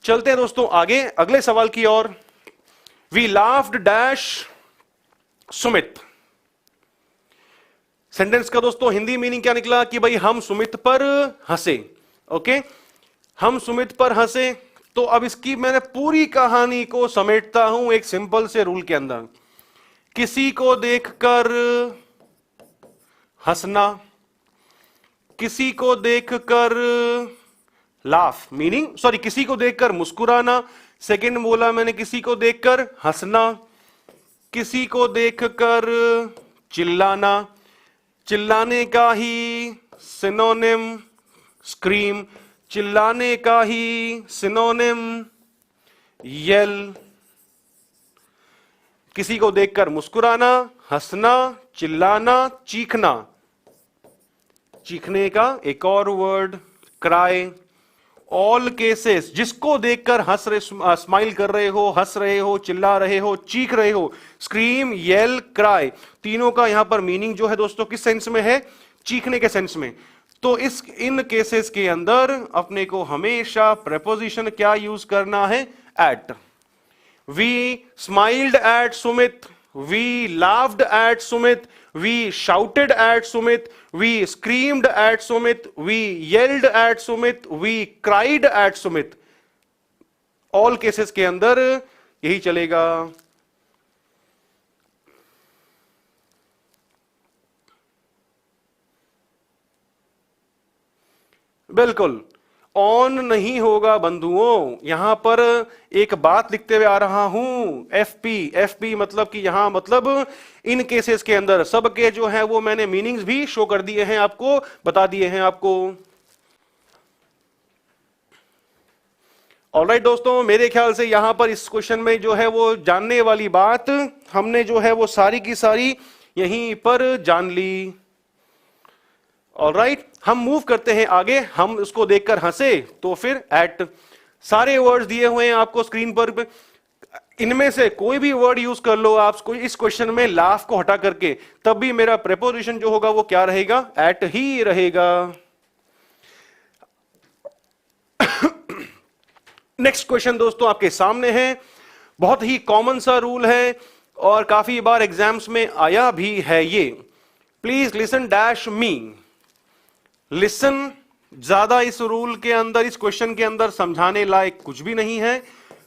चलते हैं दोस्तों आगे अगले सवाल की ओर। We laughed dash Sumit. Sentence का दोस्तों हिंदी मीनिंग क्या निकला कि भाई हम सुमित पर हंसे। ओके, हम सुमित पर हंसे। तो अब इसकी मैंने पूरी कहानी को समेटता हूं एक सिंपल से रूल के अंदर। किसी को देखकर हंसना, किसी को देखकर लाफ, मीनिंग सॉरी किसी को देखकर मुस्कुराना। सेकंड बोला मैंने किसी को देखकर हंसना, किसी को देखकर चिल्लाना, चिल्लाने का ही सिनोनिम स्क्रीम, चिल्लाने का ही सिनोनिम येल। किसी को देखकर मुस्कुराना, हंसना, चिल्लाना, चीखना, चीखने का एक और वर्ड क्राई। ऑल केसेस, जिसको देखकर हंस रहे, स्माइल कर रहे हो, हंस रहे हो, चिल्ला रहे हो, चीख रहे हो, स्क्रीम, येल, क्राई, तीनों का यहां पर मीनिंग जो है दोस्तों किस सेंस में है? चीखने के सेंस में। तो इन केसेस के अंदर अपने को हमेशा प्रेपोजिशन क्या यूज करना है? At. We smiled at Sumit, we laughed at Sumit, we shouted at Sumit, we screamed at Sumit, we yelled at Sumit, we cried at Sumit. All cases के अंदर यही चलेगा। बिल्कुल ऑन नहीं होगा बंधुओं। यहां पर एक बात लिखते हुए आ रहा हूं, एफपी। एफपी मतलब कि यहां मतलब इन केसेस के अंदर सबके जो है वो मैंने मीनिंग्स भी शो कर दिए हैं आपको, बता दिए हैं आपको। ऑलराइट दोस्तों, मेरे ख्याल से यहां पर इस क्वेश्चन में जो है वो जानने वाली बात हमने जो है वो सारी की सारी यहीं पर जान ली। ऑलराइट, हम मूव करते हैं आगे। हम उसको देखकर हंसे तो फिर एट। सारे वर्ड्स दिए हुए हैं आपको स्क्रीन पर। इनमें से कोई भी वर्ड यूज कर लो आप इस क्वेश्चन में लाफ को हटा करके, तब भी मेरा प्रेपोजिशन जो होगा वो क्या रहेगा? एट ही रहेगा। नेक्स्ट क्वेश्चन दोस्तों आपके सामने है। बहुत ही कॉमन सा रूल है और काफी बार एग्जाम्स में आया भी है ये। Please listen dash me. Listen ज्यादा इस रूल के अंदर, इस क्वेश्चन के अंदर समझाने लायक कुछ भी नहीं है।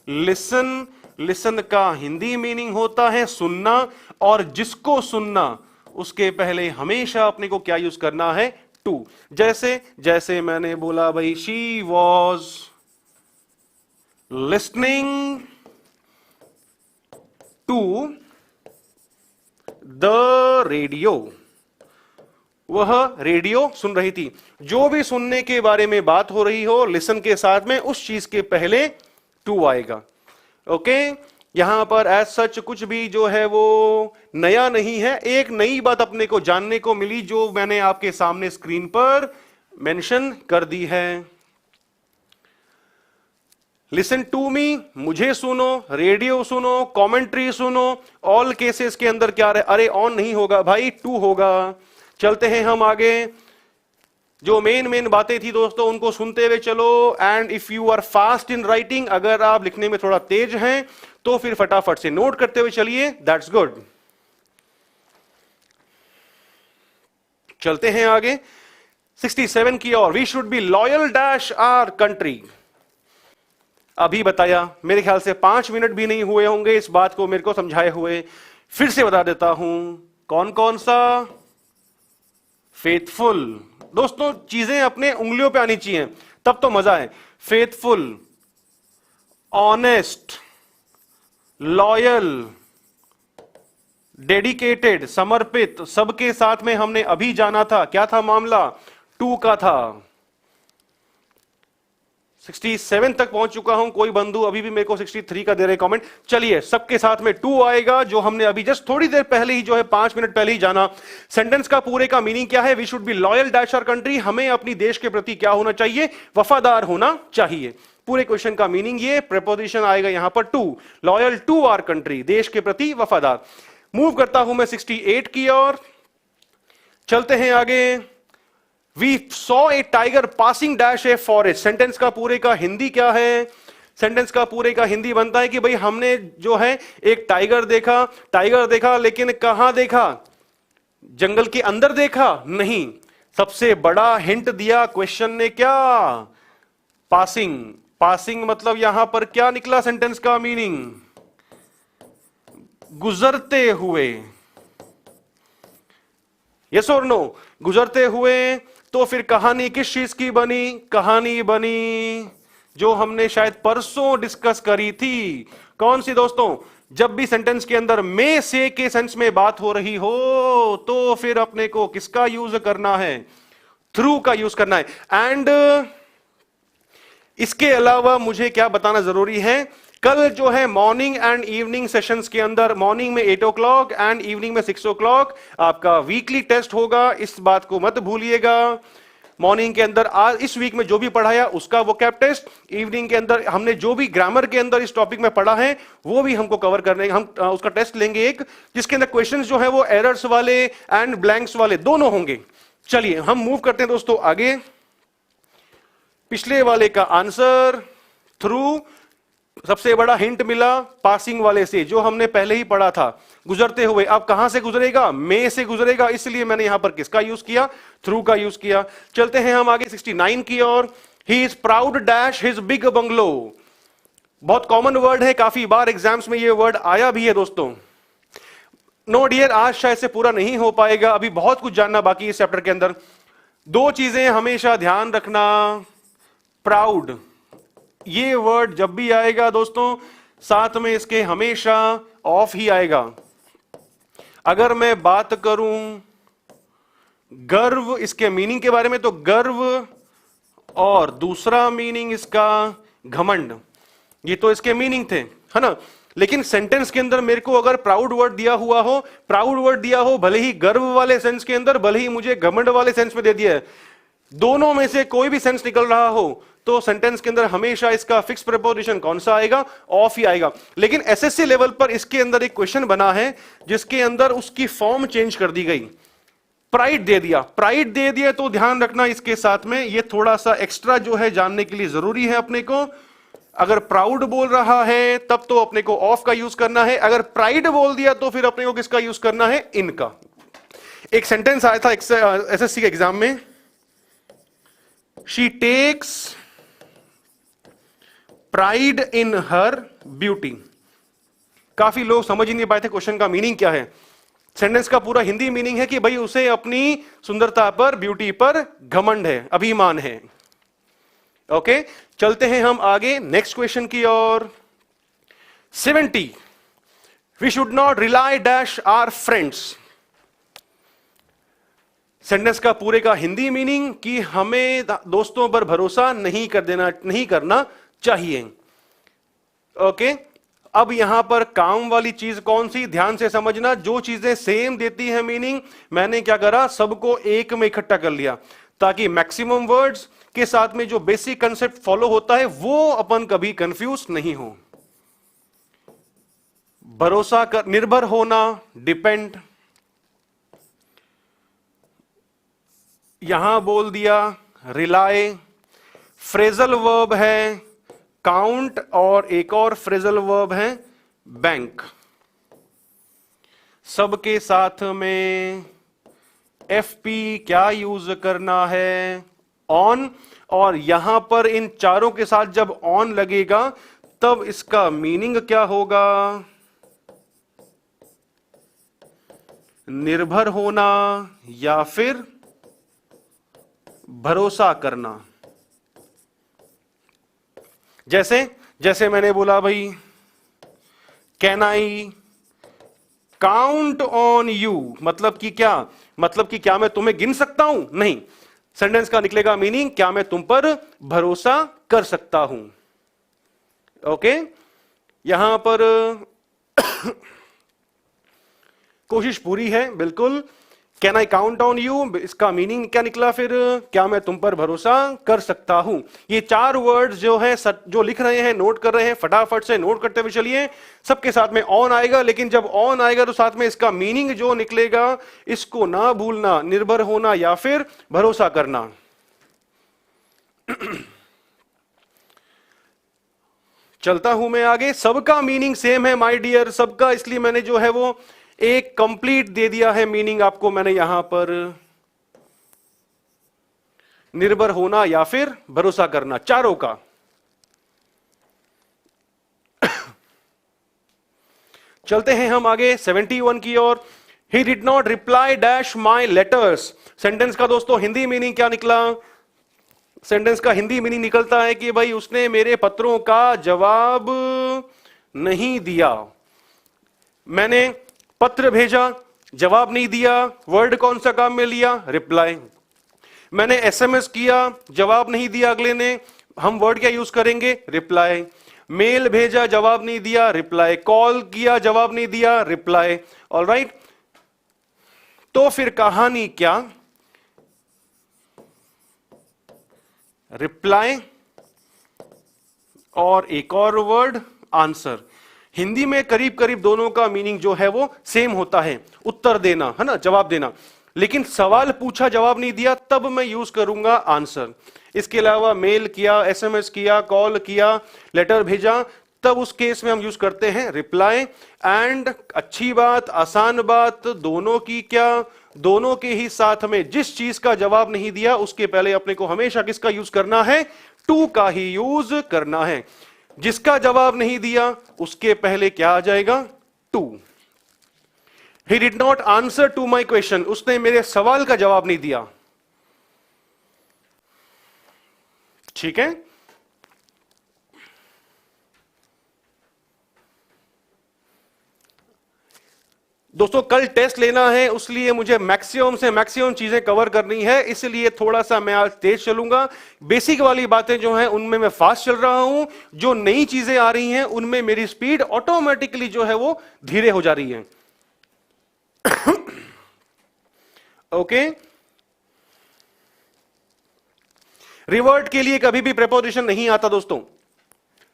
लिसन, लिसन का हिंदी मीनिंग होता है सुनना, और जिसको सुनना उसके पहले हमेशा अपने को क्या यूज करना है? टू। जैसे जैसे मैंने बोला भाई she was listening to the radio. वह रेडियो सुन रही थी। जो भी सुनने के बारे में बात हो रही हो, लिसन के साथ में उस चीज के पहले टू आएगा। ओके, यहां पर एज सच कुछ भी जो है वो नया नहीं है। एक नई बात अपने को जानने को मिली जो मैंने आपके सामने स्क्रीन पर मेंशन कर दी है। लिसन टू मी, मुझे सुनो, रेडियो सुनो, कमेंट्री सुनो। ऑल केसेस के अंदर क्या रहे? अरे ऑन नहीं होगा भाई, टू होगा। चलते हैं हम आगे। जो मेन बातें थी दोस्तों उनको सुनते हुए चलो। And if you are fast in writing, अगर आप लिखने में थोड़ा तेज हैं तो फिर फटाफट से नोट करते हुए चलिए, दैट्स गुड। चलते हैं आगे 67 की ओर। We should be loyal dash our country. अभी बताया, मेरे ख्याल से 5 मिनट भी नहीं हुए होंगे इस बात को मेरे को समझाए हुए। फिर से बता देता हूं कौन कौन सा। फेथफुल, दोस्तों चीजें अपने उंगलियों पे आनी चाहिए तब तो मजा है। फेथफुल, ऑनेस्ट, लॉयल, डेडिकेटेड, समर्पित, सबके साथ में हमने अभी जाना था। क्या था मामला? 2 का था। 67 तक पहुंच चुका हूं। कोई बंधु अभी भी मेरे को 63 का दे रहे कमेंट। चलिए, सबके साथ में 2 आएगा, जो हमने अभी जस्ट थोड़ी देर पहले ही, जो है 5 मिनट पहले ही जाना। सेंटेंस का पूरे का मीनिंग क्या है? We should be loyal dash our country. हमें अपनी देश के प्रति क्या होना चाहिए? वफादार होना चाहिए। पूरे क्वेश्चन का मीनिंग ये, प्रीपोजिशन आएगा यहां पर to, loyal to our country, देश के प्रति वफादार। मूव करता हूं मैं 68 की ओर। चलते हैं आगे। We saw a tiger passing dash a forest. Sentence का पूरे का हिंदी क्या है? सेंटेंस का पूरे का हिंदी बनता है कि भाई हमने जो है एक टाइगर देखा। टाइगर देखा, लेकिन कहां देखा? जंगल के अंदर देखा? नहीं। सबसे बड़ा हिंट दिया क्वेश्चन ने, क्या? पासिंग। पासिंग मतलब यहां पर क्या निकला सेंटेंस का मीनिंग? गुजरते हुए। यस और नो? गुजरते हुए। तो फिर कहानी किस चीज की बनी? कहानी बनी जो हमने शायद परसों डिस्कस करी थी। कौन सी दोस्तों? जब भी सेंटेंस के अंदर में से के सेंस में बात हो रही हो, तो फिर अपने को किसका यूज करना है? थ्रू का यूज करना है। एंड इसके अलावा मुझे क्या बताना जरूरी है? कल जो है मॉर्निंग एंड इवनिंग सेशंस के अंदर, मॉर्निंग में 8 o'clock एंड इवनिंग में 6 o'clock आपका वीकली टेस्ट होगा। इस बात को मत भूलिएगा। मॉर्निंग के अंदर आज इस वीक में जो भी पढ़ाया उसका वो कैप टेस्ट, इवनिंग के अंदर हमने जो भी ग्रामर के अंदर इस टॉपिक में पढ़ा है वो भी हमको कवर करने, हम उसका टेस्ट लेंगे एक, जिसके अंदर क्वेश्चंस जो है वो एरर्स वाले एंड ब्लैंक्स वाले दोनों होंगे। चलिए हम मूव करते हैं दोस्तों आगे। पिछले वाले का आंसर थ्रू, सबसे बड़ा हिंट मिला पासिंग वाले से, जो हमने पहले ही पढ़ा था। गुजरते हुए, अब कहां से गुजरेगा? में से गुजरेगा, इसलिए मैंने यहां पर किसका यूज किया? थ्रू का यूज किया। चलते हैं हम आगे 69 की ओर। He is proud dash his big bungalow. बहुत कॉमन वर्ड है, काफी बार एग्जाम्स में ये वर्ड आया भी है दोस्तों। नो डियर, आज शायद से पूरा नहीं हो पाएगा, अभी बहुत कुछ जानना बाकी है इस चैप्टर के अंदर। 2 चीजें हमेशा ध्यान रखना। प्राउड, ये वर्ड जब भी आएगा दोस्तों, साथ में इसके हमेशा ऑफ ही आएगा। अगर मैं बात करूं गर्व, इसके मीनिंग के बारे में, तो गर्व, और दूसरा मीनिंग इसका घमंड। ये तो इसके मीनिंग थे, है ना। लेकिन सेंटेंस के अंदर मेरे को अगर प्राउड वर्ड दिया हुआ हो, प्राउड वर्ड दिया हो, भले ही गर्व वाले सेंस के अंदर, भले ही मुझे घमंड वाले सेंस में दे दिया है, दोनों में से कोई भी सेंस निकल रहा हो, तो सेंटेंस के अंदर हमेशा इसका फिक्स प्रीपोजिशन कौन सा आएगा? ऑफ ही आएगा। लेकिन एसएससी लेवल पर इसके अंदर एक क्वेश्चन बना है जिसके अंदर उसकी फॉर्म चेंज कर दी गई। प्राइड दे दिया, प्राइड दे दिया, तो ध्यान रखना इसके साथ में ये थोड़ा सा एक्स्ट्रा जो है जानने के लिए जरूरी है अपने को। अगर प्राउड बोल रहा है तब तो अपने को ऑफ का यूज करना है, अगर प्राइड बोल दिया तो फिर अपने को किसका यूज करना है? इनका। एक सेंटेंस आया था एसएससी के एग्जाम में, she takes pride in her beauty. काफी लोग समझ ही नहीं पाए थे क्वेश्चन का मीनिंग क्या है। सेंटेंस का पूरा हिंदी मीनिंग है कि भाई उसे अपनी सुंदरता पर, ब्यूटी पर घमंड है, अभिमान है। ओके, चलते हैं हम आगे नेक्स्ट क्वेश्चन की ओर। 70, we should not rely dash our friends. Sentence का पूरे का हिंदी मीनिंग कि हमें दोस्तों पर भरोसा नहीं करना चाहिए। ओके, अब यहां पर काम वाली चीज कौन सी? ध्यान से समझना। जो चीजें सेम देती है मीनिंग, मैंने क्या करा? सबको एक में इकट्ठा कर लिया, ताकि मैक्सिमम वर्ड्स के साथ में जो बेसिक कंसेप्ट फॉलो होता है वो अपन कभी कंफ्यूज नहीं हो। भरोसा कर, निर्भर होना, डिपेंड, यहां बोल दिया रिलाय। फ्रेजल वर्ब है काउंट, और एक और फ्रेजल वर्ब है बैंक। सबके साथ में एफपी क्या यूज करना है? ऑन। और यहां पर इन चारों के साथ जब ऑन लगेगा तब इसका मीनिंग क्या होगा? निर्भर होना या फिर भरोसा करना। जैसे मैंने बोला भाई can I count on you, मतलब कि क्या, मतलब कि क्या मैं तुम्हें गिन सकता हूं? नहीं, सेंटेंस का निकलेगा मीनिंग क्या मैं तुम पर भरोसा कर सकता हूं। ओके, यहां पर कोशिश पूरी है बिल्कुल। Can I count on you, इसका मीनिंग क्या निकला फिर? क्या मैं तुम पर भरोसा कर सकता हूं। ये चार वर्ड्स जो है जो लिख रहे हैं, नोट कर रहे हैं, फटाफट से नोट करते हुए चलिए। सबके साथ में ऑन आएगा, लेकिन जब ऑन आएगा तो साथ में इसका मीनिंग जो निकलेगा, इसको ना भूलना, निर्भर होना या फिर भरोसा करना। चलता हूं मैं आगे। सबका मीनिंग सेम है माय डियर, सबका, इसलिए मैंने जो है वो एक कंप्लीट दे दिया है मीनिंग आपको मैंने यहां पर, निर्भर होना या फिर भरोसा करना, चारों का। चलते हैं हम आगे 71 की ओर। He did not reply dash my letters. Sentence का दोस्तों हिंदी मीनिंग क्या निकला? सेंटेंस का हिंदी मीनिंग निकलता है कि भाई उसने मेरे पत्रों का जवाब नहीं दिया। मैंने पत्र भेजा, जवाब नहीं दिया, वर्ड कौन सा काम में लिया? रिप्लाई। मैंने एसएमएस किया, जवाब नहीं दिया अगले ने, हम वर्ड क्या यूज करेंगे? रिप्लाई। मेल भेजा, जवाब नहीं दिया, रिप्लाई। कॉल किया, जवाब नहीं दिया, रिप्लाई। ऑलराइट, तो फिर कहानी क्या? रिप्लाई और एक और वर्ड आंसर। हिंदी में करीब करीब दोनों का मीनिंग जो है वो सेम होता है, उत्तर देना, है ना, जवाब देना। लेकिन सवाल पूछा, जवाब नहीं दिया, तब मैं यूज करूंगा आंसर। इसके अलावा मेल किया, एसएमएस किया, कॉल किया, लेटर भेजा, तब उस केस में हम यूज करते हैं रिप्लाई। एंड अच्छी बात, आसान बात, दोनों की क्या, दोनों के ही साथ में जिस चीज का जवाब नहीं दिया उसके पहले अपने को हमेशा किसका यूज करना है? टू का ही यूज करना है। जिसका जवाब नहीं दिया उसके पहले क्या आ जाएगा? To. He did not answer to my question, उसने मेरे सवाल का जवाब नहीं दिया। ठीक है, दोस्तों कल टेस्ट लेना है, उसलिए मुझे मैक्सिमम से मैक्सिमम चीजें कवर करनी है, इसलिए थोड़ा सा मैं आज तेज चलूंगा। बेसिक वाली बातें जो हैं उनमें मैं फास्ट चल रहा हूं, जो नई चीजें आ रही हैं उनमें मेरी स्पीड ऑटोमेटिकली जो है वो धीरे हो जा रही है। ओके, रिवर्ट के लिए कभी भी प्रेपोजिशन नहीं आता दोस्तों।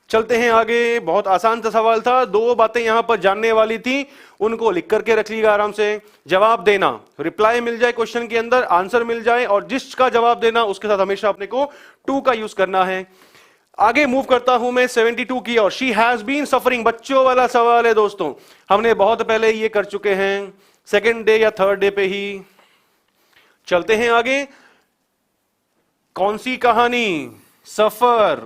चलते हैं आगे, बहुत आसान सा सवाल था, दो बातें यहां पर जानने वाली थी, उनको लिख करके रख लीजिएगा आराम से। जवाब देना, रिप्लाई मिल जाए क्वेश्चन के अंदर, आंसर मिल जाए, और जिसका जवाब देना उसके साथ हमेशा अपने को टू का यूज करना है। आगे मूव करता हूं मैं 72 की और शी हैज बीन सफरिंग, बच्चों वाला सवाल है दोस्तों, हमने बहुत पहले ये कर चुके हैं, सेकेंड डे या थर्ड डे पे ही। चलते हैं आगे, कौन सी कहानी? सफर।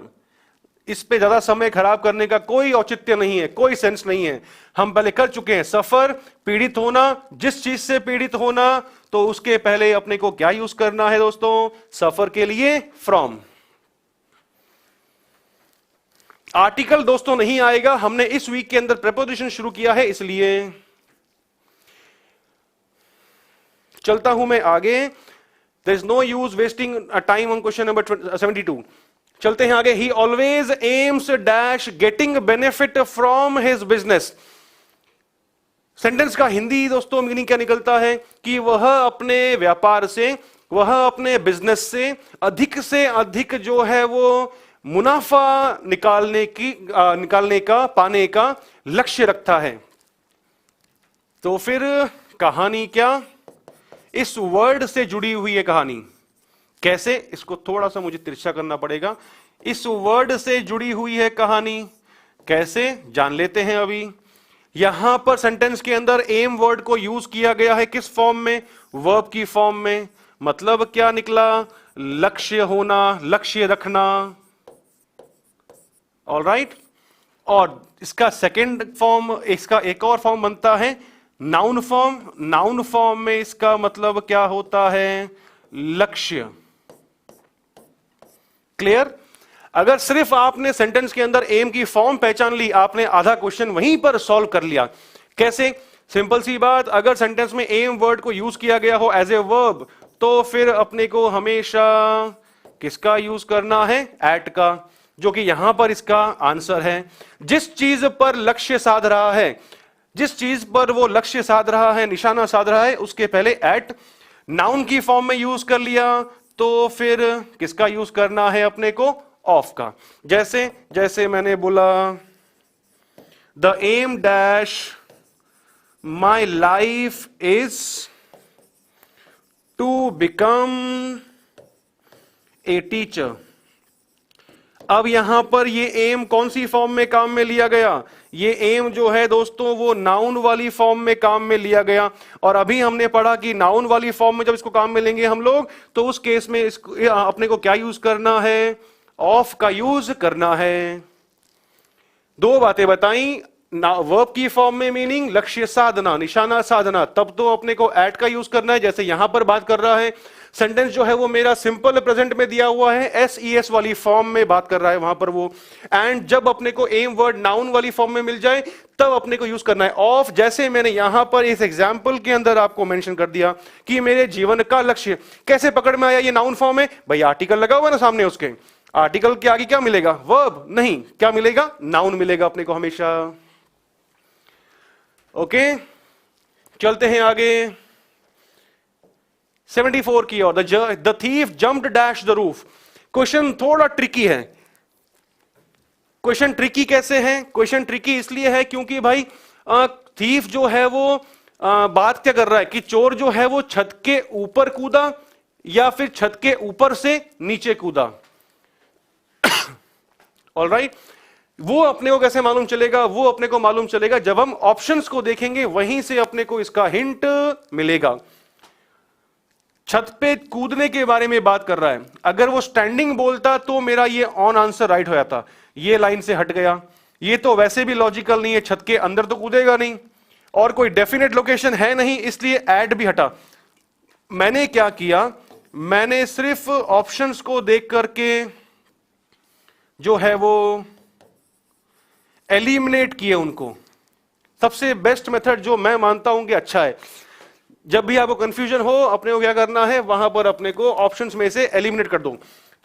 इस पे ज्यादा समय खराब करने का कोई औचित्य नहीं है, कोई सेंस नहीं है, हम पहले कर चुके हैं। सफर, पीड़ित होना, जिस चीज से पीड़ित होना, तो उसके पहले अपने को क्या यूज करना है दोस्तों? सफर के लिए फ्रॉम। आर्टिकल दोस्तों नहीं आएगा, हमने इस वीक के अंदर प्रेपोजिशन शुरू किया है इसलिए। चलता हूं मैं आगे, there is no use wasting time on question number 72। चलते हैं आगे। He always aims dash getting benefit from his business. Sentence का हिंदी दोस्तों मीनिंग क्या निकलता है? कि वह अपने व्यापार से, वह अपने बिजनेस से अधिक जो है वो मुनाफा निकालने का, पाने का लक्ष्य रखता है। तो फिर कहानी क्या? इस वर्ड से जुड़ी हुई है कहानी। कैसे? इसको थोड़ा सा मुझे तिरछा करना पड़ेगा। इस वर्ड से जुड़ी हुई है कहानी, कैसे जान लेते हैं अभी। यहां पर सेंटेंस के अंदर एम वर्ड को यूज किया गया है, किस फॉर्म में? वर्ब की फॉर्म में। मतलब क्या निकला? लक्ष्य होना, लक्ष्य रखना। ऑलराइट, और इसका सेकेंड फॉर्म, इसका एक और फॉर्म बनता है नाउन फॉर्म। नाउन फॉर्म में इसका मतलब क्या होता है? लक्ष्य। क्लियर? अगर सिर्फ आपने सेंटेंस के अंदर एम की फॉर्म पहचान ली, आपने आधा क्वेश्चन वहीं पर सॉल्व कर लिया। कैसे? सिंपल सी बात, अगर सेंटेंस में एम वर्ड को यूज किया गया हो एज ए वर्ब, तो फिर अपने को हमेशा किसका यूज करना है? एट का, जो कि यहां पर इसका आंसर है। जिस चीज पर लक्ष्य साध रहा है, जिस चीज पर वो लक्ष्य साध रहा है, निशाना साध रहा है, उसके पहले एट नाउन की फॉर्म में यूज कर लिया, तो फिर किसका यूज करना है अपने को? ऑफ का। जैसे जैसे मैंने बोला the aim dash my life is to become a teacher. अब यहां पर ये एम कौन सी फॉर्म में काम में लिया गया? ये एम जो है दोस्तों वो नाउन वाली फॉर्म में काम में लिया गया। और अभी हमने पढ़ा कि नाउन वाली फॉर्म में जब इसको काम में लेंगे हम लोग, तो उस केस में इसको अपने को क्या यूज करना है? ऑफ का यूज करना है। दो बातें बताई, वर्ब की फॉर्म में मीनिंग लक्ष्य साधना, निशाना साधना, तब तो अपने को एट का यूज करना है, जैसे यहां पर बात कर रहा है। सेंटेंस जो है वो मेरा सिंपल प्रेजेंट में दिया हुआ है, एस वाली फॉर्म में बात कर रहा है वहां पर वो। एंड जब अपने को एम वर्ड नाउन वाली फॉर्म में मिल जाए, तब अपने को यूज करना है ऑफ। जैसे मैंने यहां पर इस एग्जाम्पल के अंदर आपको मेंशन कर दिया कि मेरे जीवन का लक्ष्य, कैसे पकड़ में आया? ये नाउन फॉर्म है भाई, आर्टिकल लगा हुआ ना सामने, उसके आर्टिकल के आगे क्या मिलेगा? वर्ब नहीं, क्या मिलेगा? नाउन मिलेगा अपने को हमेशा। ओके, चलते हैं आगे 74 की ओर। The thief jumped dash the roof. Question थोड़ा ट्रिकी है। क्वेश्चन ट्रिकी कैसे है? क्वेश्चन ट्रिकी इसलिए है क्योंकि भाई थीफ जो है वो बात क्या कर रहा है कि चोर जो है वो छत के ऊपर कूदा या फिर छत के ऊपर से नीचे कूदा। ऑलराइट, वो अपने को कैसे मालूम चलेगा? वो अपने को मालूम चलेगा जब हम ऑप्शंस को देखेंगे, वहीं से अपने को इसका हिंट मिलेगा। छत पे कूदने के बारे में बात कर रहा है। अगर वो स्टैंडिंग बोलता तो मेरा ये ऑन आंसर राइट हो जाता। ये लाइन से हट गया, ये तो वैसे भी लॉजिकल नहीं है, छत के अंदर तो कूदेगा नहीं, और कोई डेफिनेट लोकेशन है नहीं, इसलिए ऐड भी हटा। मैंने क्या किया? मैंने सिर्फ ऑप्शंस को देख करके जो है वो एलिमिनेट किए उनको। सबसे बेस्ट मेथड जो मैं मानता हूं कि अच्छा है, जब भी आपको कंफ्यूजन हो, अपने को क्या करना है? वहां पर अपने को ऑप्शंस में से एलिमिनेट कर दो।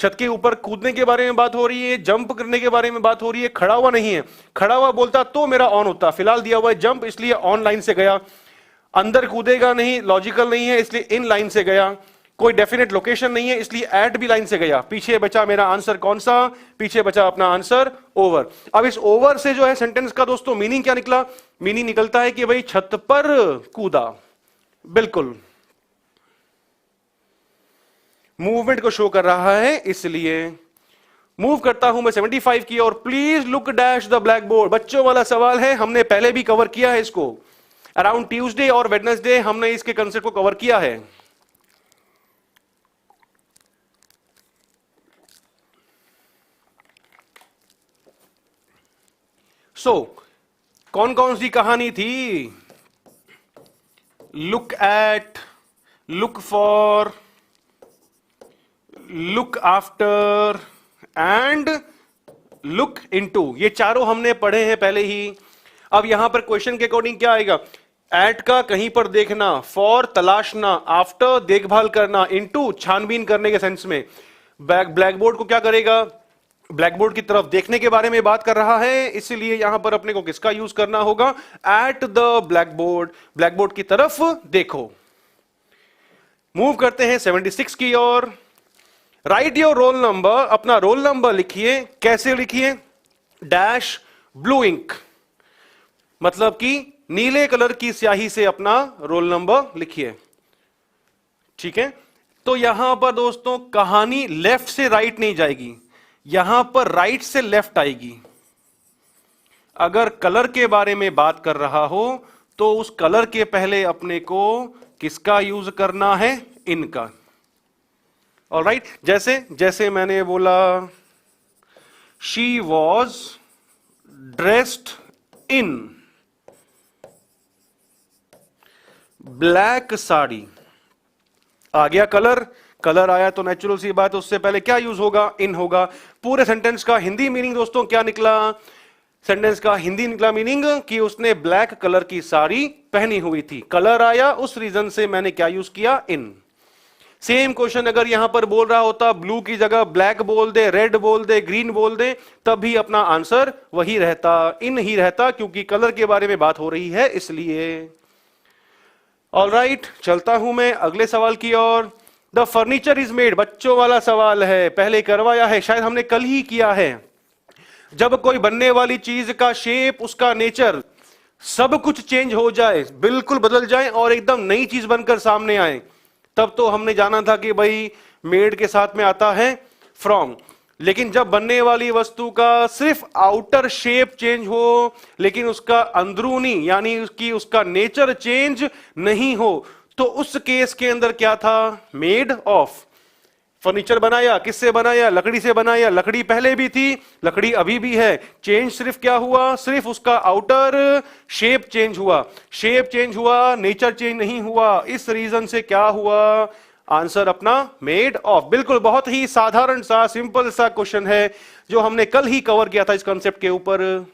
छत के ऊपर कूदने के बारे में बात हो रही है, जंप करने के बारे में बात हो रही है, खड़ा हुआ नहीं है। खड़ा हुआ बोलता तो मेरा ऑन होता, फिलहाल दिया हुआ है जंप, इसलिए ऑन लाइन से गया। अंदर कूदेगा नहीं, लॉजिकल नहीं है, इसलिए इन लाइन से गया। कोई डेफिनेट लोकेशन नहीं है, इसलिए एट भी लाइन से गया। पीछे बचा मेरा आंसर कौन सा? पीछे बचा अपना आंसर ओवर। अब इस ओवर से जो है सेंटेंस का दोस्तों मीनिंग क्या निकला? मीनिंग निकलता है कि भाई छत पर कूदा। बिल्कुल मूवमेंट को शो कर रहा है, इसलिए मूव करता हूं मैं 75 की। और please look dash the black board. बच्चों वाला सवाल है, हमने पहले भी कवर किया है इसको। अराउंड ट्यूसडे और वेडनेसडे हमने इसके कंसेप्ट को कवर किया है। कौन कौन सी कहानी थी? Look at, look for, look after and look into. ये चारों हमने पढ़े हैं पहले ही। अब यहां पर क्वेश्चन के अकॉर्डिंग क्या आएगा? एट का कहीं पर देखना, फॉर तलाशना, आफ्टर देखभाल करना, इनटू छानबीन करने के सेंस में। ब्लैक बोर्ड को क्या करेगा? ब्लैक बोर्ड की तरफ देखने के बारे में बात कर रहा है, इसलिए यहां पर अपने को किसका यूज करना होगा? At the blackboard. Blackboard की तरफ देखो। मूव करते हैं 76 की ओर। Write your roll number. अपना रोल नंबर लिखिए। कैसे लिखिए? डैश ब्लू इंक, मतलब कि नीले कलर की स्याही से अपना रोल नंबर लिखिए। ठीक है, तो यहां पर दोस्तों कहानी लेफ्ट से राइट नहीं जाएगी, यहां पर राइट से लेफ्ट आएगी। अगर कलर के बारे में बात कर रहा हो तो उस कलर के पहले अपने को किसका यूज करना है? इनका। ऑलराइट, जैसे जैसे मैंने बोला she was dressed in black sari, आ गया कलर। कलर आया तो नेचुरल सी बात है उससे पहले क्या यूज होगा, इन होगा। पूरे सेंटेंस का हिंदी मीनिंग दोस्तों क्या निकला, सेंटेंस का हिंदी निकला मीनिंग कि उसने ब्लैक कलर की साड़ी पहनी हुई थी, कलर आया उस रीजन से मैंने क्या यूज किया, इन। सेम क्वेश्चन अगर यहां पर बोल रहा होता ब्लू की जगह ब्लैक बोल दे, रेड बोल दे, ग्रीन बोल दे, तब भी अपना आंसर वही रहता, इन ही रहता, क्योंकि कलर के बारे में बात हो रही है इसलिए। ऑलराइट, चलता हूं मैं अगले सवाल की ओर। द फर्नीचर इज मेड, बच्चों वाला सवाल है, पहले करवाया है, शायद हमने कल ही किया है। जब कोई बनने वाली चीज का शेप, उसका नेचर, सब कुछ चेंज हो जाए, बिल्कुल बदल जाए और एकदम नई चीज बनकर सामने आए, तब तो हमने जाना था कि भाई मेड के साथ में आता है फ्रॉम। लेकिन जब बनने वाली वस्तु का सिर्फ आउटर शेप चेंज हो लेकिन उसका अंदरूनी यानी उसका नेचर चेंज नहीं हो, तो उस केस के अंदर क्या था, मेड ऑफ। फर्नीचर बनाया, किससे बनाया, लकड़ी से बनाया, लकड़ी पहले भी थी, लकड़ी अभी भी है, चेंज सिर्फ क्या हुआ, सिर्फ उसका आउटर शेप चेंज हुआ, शेप चेंज हुआ, नेचर चेंज नहीं हुआ, इस रीजन से क्या हुआ, आंसर अपना मेड ऑफ। बिल्कुल बहुत ही साधारण सा सिंपल सा क्वेश्चन है जो हमने कल ही कवर किया था इस कॉन्सेप्ट के ऊपर।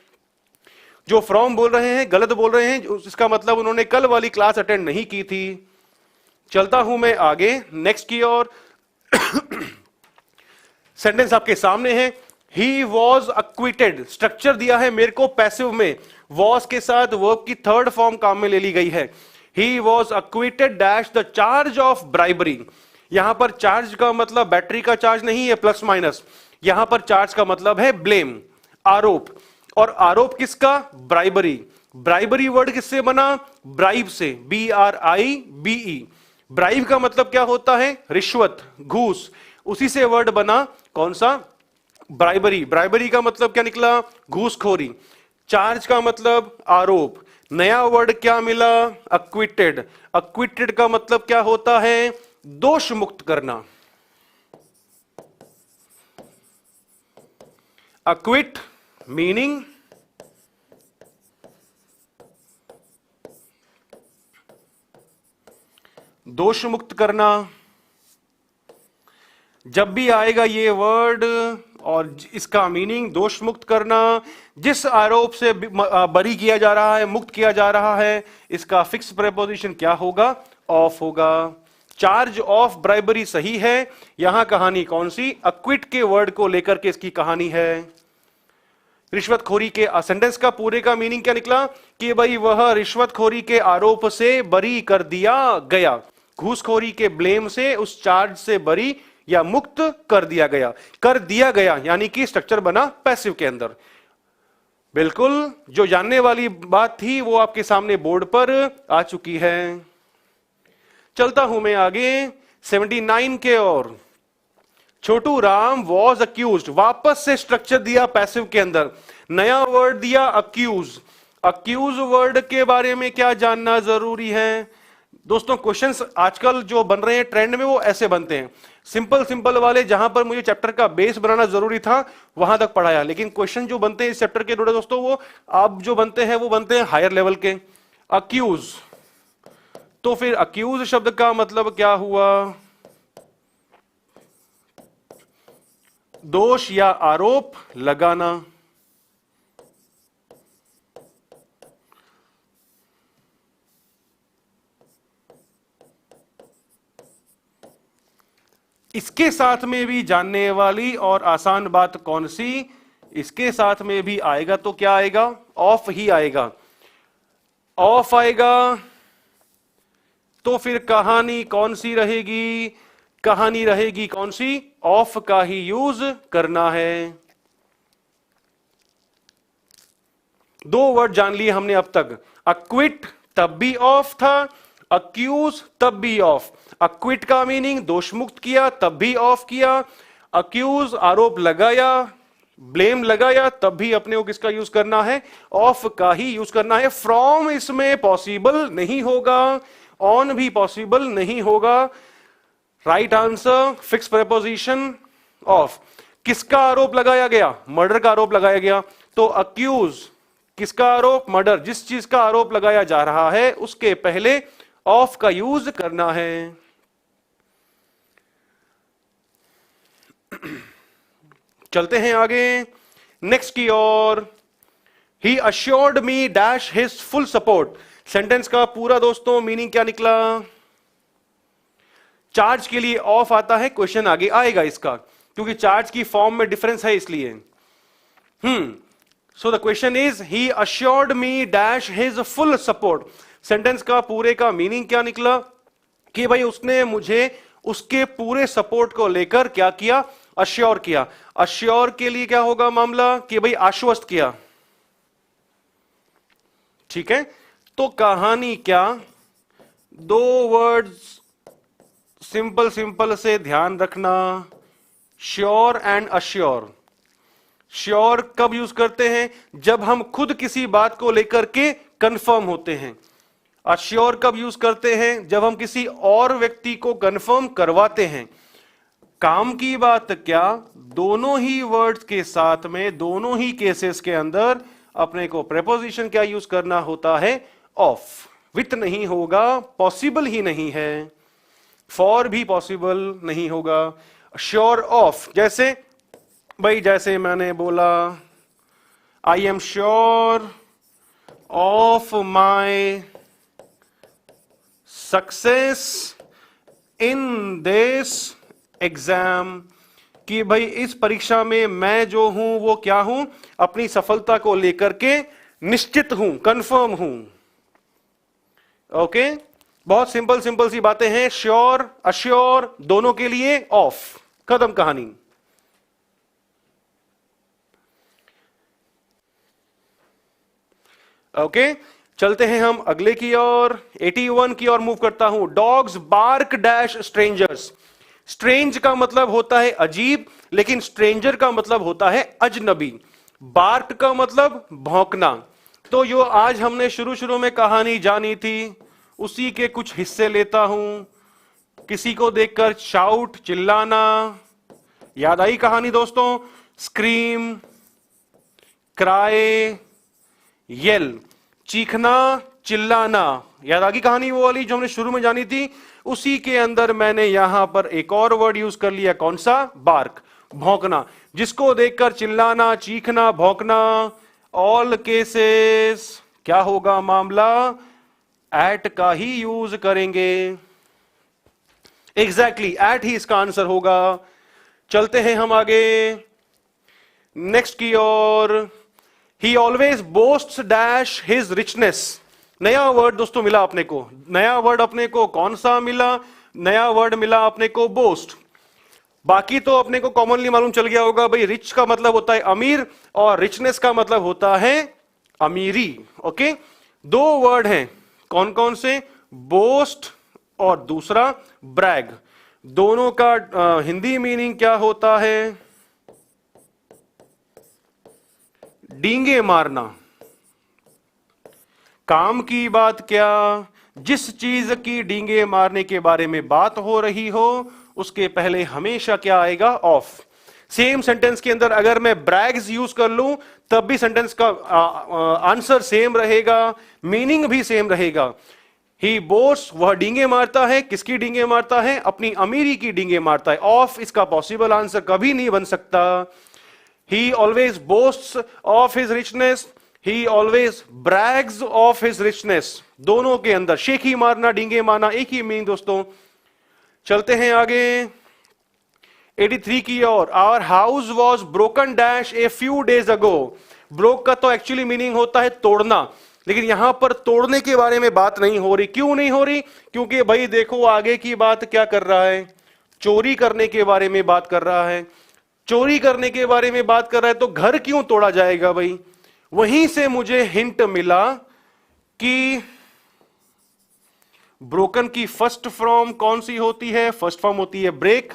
जो फ्रॉम बोल रहे हैं गलत बोल रहे हैं, इसका मतलब उन्होंने कल वाली क्लास अटेंड नहीं की थी। चलता हूं मैं आगे नेक्स्ट की ओर। सेंटेंस आपके सामने है, ही वॉज अक्विटेड, स्ट्रक्चर दिया है मेरे को पैसिव में, वॉज के साथ वर्ब की थर्ड फॉर्म काम में ले ली गई है। He was acquitted dash the charge of bribery. यहां पर चार्ज का मतलब बैटरी का चार्ज नहीं है प्लस माइनस, यहां पर चार्ज का मतलब है ब्लेम, आरोप। और आरोप किसका, ब्राइबरी। ब्राइबरी वर्ड किससे बना, ब्राइब से, BRIBE। ब्राइब का मतलब क्या होता है, रिश्वत, घूस, उसी से वर्ड बना कौन सा, ब्राइबरी। ब्राइबरी का मतलब क्या निकला, घूसखोरी। चार्ज का मतलब आरोप, नया वर्ड क्या मिला, अक्विटेड। अक्विटेड का मतलब क्या होता है, दोष मुक्त करना। अक्विट मीनिंग दोष मुक्त करना। जब भी आएगा ये वर्ड और इसका मीनिंग दोष मुक्त करना, जिस आरोप से बरी किया जा रहा है, मुक्त किया जा रहा है, इसका फिक्स प्रेपोजिशन क्या होगा, ऑफ होगा। चार्ज ऑफ ब्राइबरी सही है। यहां कहानी कौन सी, अक्विट के वर्ड को लेकर के इसकी कहानी है। रिश्वतखोरी के सेंटेंस का पूरे का मीनिंग क्या निकला कि भाई वह रिश्वतखोरी के आरोप से बरी कर दिया गया, घूसखोरी के ब्लेम से, उस चार्ज से बरी या मुक्त कर दिया गया। कर दिया गया यानी कि स्ट्रक्चर बना पैसिव के अंदर। बिल्कुल जो जानने वाली बात थी वो आपके सामने बोर्ड पर आ चुकी है। चलता हूं मैं आगे 79 के ओर। छोटू राम वॉज अक्यूज, वापस से स्ट्रक्चर दिया पैसिव के अंदर, नया वर्ड दिया अक्यूज। अक्यूज वर्ड के बारे में क्या जानना जरूरी है दोस्तों, क्वेश्चंस आजकल जो बन रहे हैं ट्रेंड में वो ऐसे बनते हैं, सिंपल सिंपल वाले, जहां पर मुझे चैप्टर का बेस बनाना जरूरी था वहां तक पढ़ाया, लेकिन क्वेश्चन जो बनते हैं इस चैप्टर के थोड़े दोस्तों वो अब जो बनते हैं वो बनते हैं हायर लेवल के। अक्यूज, तो फिर अक्यूज शब्द का मतलब क्या हुआ, दोष या आरोप लगाना। इसके साथ में भी जानने वाली और आसान बात कौन सी, इसके साथ में भी आएगा तो क्या आएगा, ऑफ ही आएगा। ऑफ आएगा तो फिर कहानी कौन सी रहेगी, कहानी रहेगी कौन सी, ऑफ का ही यूज करना है। दो वर्ड जान लिए हमने अब तक, अक्विट तब भी ऑफ था, अक्यूज तब भी ऑफ। अक्विट का मीनिंग दोष मुक्त किया तब भी ऑफ किया, अक्यूज आरोप लगाया, ब्लेम लगाया, तब भी अपने को किसका यूज करना है, ऑफ का ही यूज करना है। फ्रॉम इसमें पॉसिबल नहीं होगा, ऑन भी पॉसिबल नहीं होगा। Right answer fix preposition of. किसका आरोप लगाया गया, मर्डर का आरोप लगाया गया, तो अक्यूज किसका आरोप, मर्डर, जिस चीज का आरोप लगाया जा रहा है उसके पहले ऑफ का यूज करना है। चलते हैं आगे नेक्स्ट की ओर। He assured me dash his full support. Sentence का पूरा दोस्तों मीनिंग क्या निकला? चार्ज के लिए ऑफ आता है, क्वेश्चन आगे आएगा इसका, क्योंकि चार्ज की फॉर्म में डिफरेंस है इसलिए। So the question is he assured me dash his full support. Sentence का पूरे का मीनिंग क्या निकला कि भाई उसने मुझे उसके पूरे सपोर्ट को लेकर क्या किया? अश्योर किया। अश्योर के लिए क्या होगा मामला कि भाई आश्वस्त किया। ठीक है, तो कहानी क्या? दो वर्ड्स सिंपल सिंपल से ध्यान रखना, श्योर एंड अश्योर। श्योर कब यूज करते हैं? जब हम खुद किसी बात को लेकर के कंफर्म होते हैं। अश्योर कब यूज करते हैं? जब हम किसी और व्यक्ति को कंफर्म करवाते हैं। काम की बात क्या, दोनों ही वर्ड्स के साथ में, दोनों ही केसेस के अंदर अपने को प्रेपोजिशन क्या यूज करना होता है? ऑफ। विथ नहीं होगा, पॉसिबल ही नहीं है, फॉर भी पॉसिबल नहीं होगा। श्योर ऑफ, जैसे भाई जैसे मैंने बोला I am sure of my success in this exam, कि भाई इस परीक्षा में मैं जो हूं वो क्या हूं? अपनी सफलता को लेकर के निश्चित हूं, कंफर्म हूं। ओके, बहुत सिंपल सिंपल सी बातें हैं। श्योर अश्योर दोनों के लिए ऑफ, खत्म कहानी। ओके, चलते हैं हम अगले की ओर, 81 की ओर मूव करता हूं। Dogs bark dash strangers. Strange का मतलब होता है अजीब, लेकिन स्ट्रेंजर का मतलब होता है अजनबी। बार्क का मतलब भौंकना। तो जो आज हमने शुरू शुरू में कहानी जानी थी उसी के कुछ हिस्से लेता हूं। किसी को देखकर शाउट, चिल्लाना, याद आई कहानी दोस्तों? स्क्रीम, क्राई, येल, चीखना, चिल्लाना, याद आ गई कहानी वो वाली जो हमने शुरू में जानी थी? उसी के अंदर मैंने यहां पर एक और वर्ड यूज कर लिया, कौन सा? बार्क, भौंकना। जिसको देखकर चिल्लाना, चीखना, भौंकना, ऑल केसेस क्या होगा मामला? एट का ही यूज करेंगे। एग्जैक्टली, एट ही इसका आंसर होगा। चलते हैं हम आगे नेक्स्ट की ओर। He always boasts dash his richness. नया वर्ड दोस्तों मिला अपने को। नया वर्ड अपने को कौन सा मिला? नया वर्ड मिला अपने को बोस्ट। बाकी तो अपने को कॉमनली मालूम चल गया होगा भाई, रिच का मतलब होता है अमीर और रिचनेस का मतलब होता है अमीरी। ओके, दो वर्ड हैं, कौन कौन से? बोस्ट और दूसरा ब्रैग। दोनों का हिंदी मीनिंग क्या होता है? डींगे मारना। काम की बात क्या? जिस चीज की डींगे मारने के बारे में बात हो रही हो उसके पहले हमेशा क्या आएगा? ऑफ। सेम सेंटेंस के अंदर अगर मैं ब्रैग्स यूज कर लूं तब भी सेंटेंस का आंसर सेम रहेगा, मीनिंग भी सेम रहेगा। ही बोस्ट, वह डींगे मारता है। किसकी डींगे मारता है? अपनी अमीरी की डींगे मारता है। ऑफ इसका पॉसिबल आंसर कभी नहीं बन सकता। He always boasts of his richness. He always brags of his richness. दोनों के अंदर शेखी मारना, डींगे मारना एक ही मीनिंग दोस्तों। चलते हैं आगे 83 की ओर। Our house was broken dash a few days ago. Broke का तो एक्चुअली मीनिंग होता है तोड़ना, लेकिन यहां पर तोड़ने के बारे में बात नहीं हो रही। क्यों नहीं हो रही? क्योंकि भाई देखो आगे की बात क्या कर रहा है, चोरी करने के बारे में बात कर रहा है। चोरी करने के बारे में बात कर रहा है तो घर क्यों तोड़ा जाएगा भाई? वहीं से मुझे हिंट मिला कि ब्रोकन की फर्स्ट फॉर्म कौन सी होती है? फर्स्ट फॉर्म होती है ब्रेक।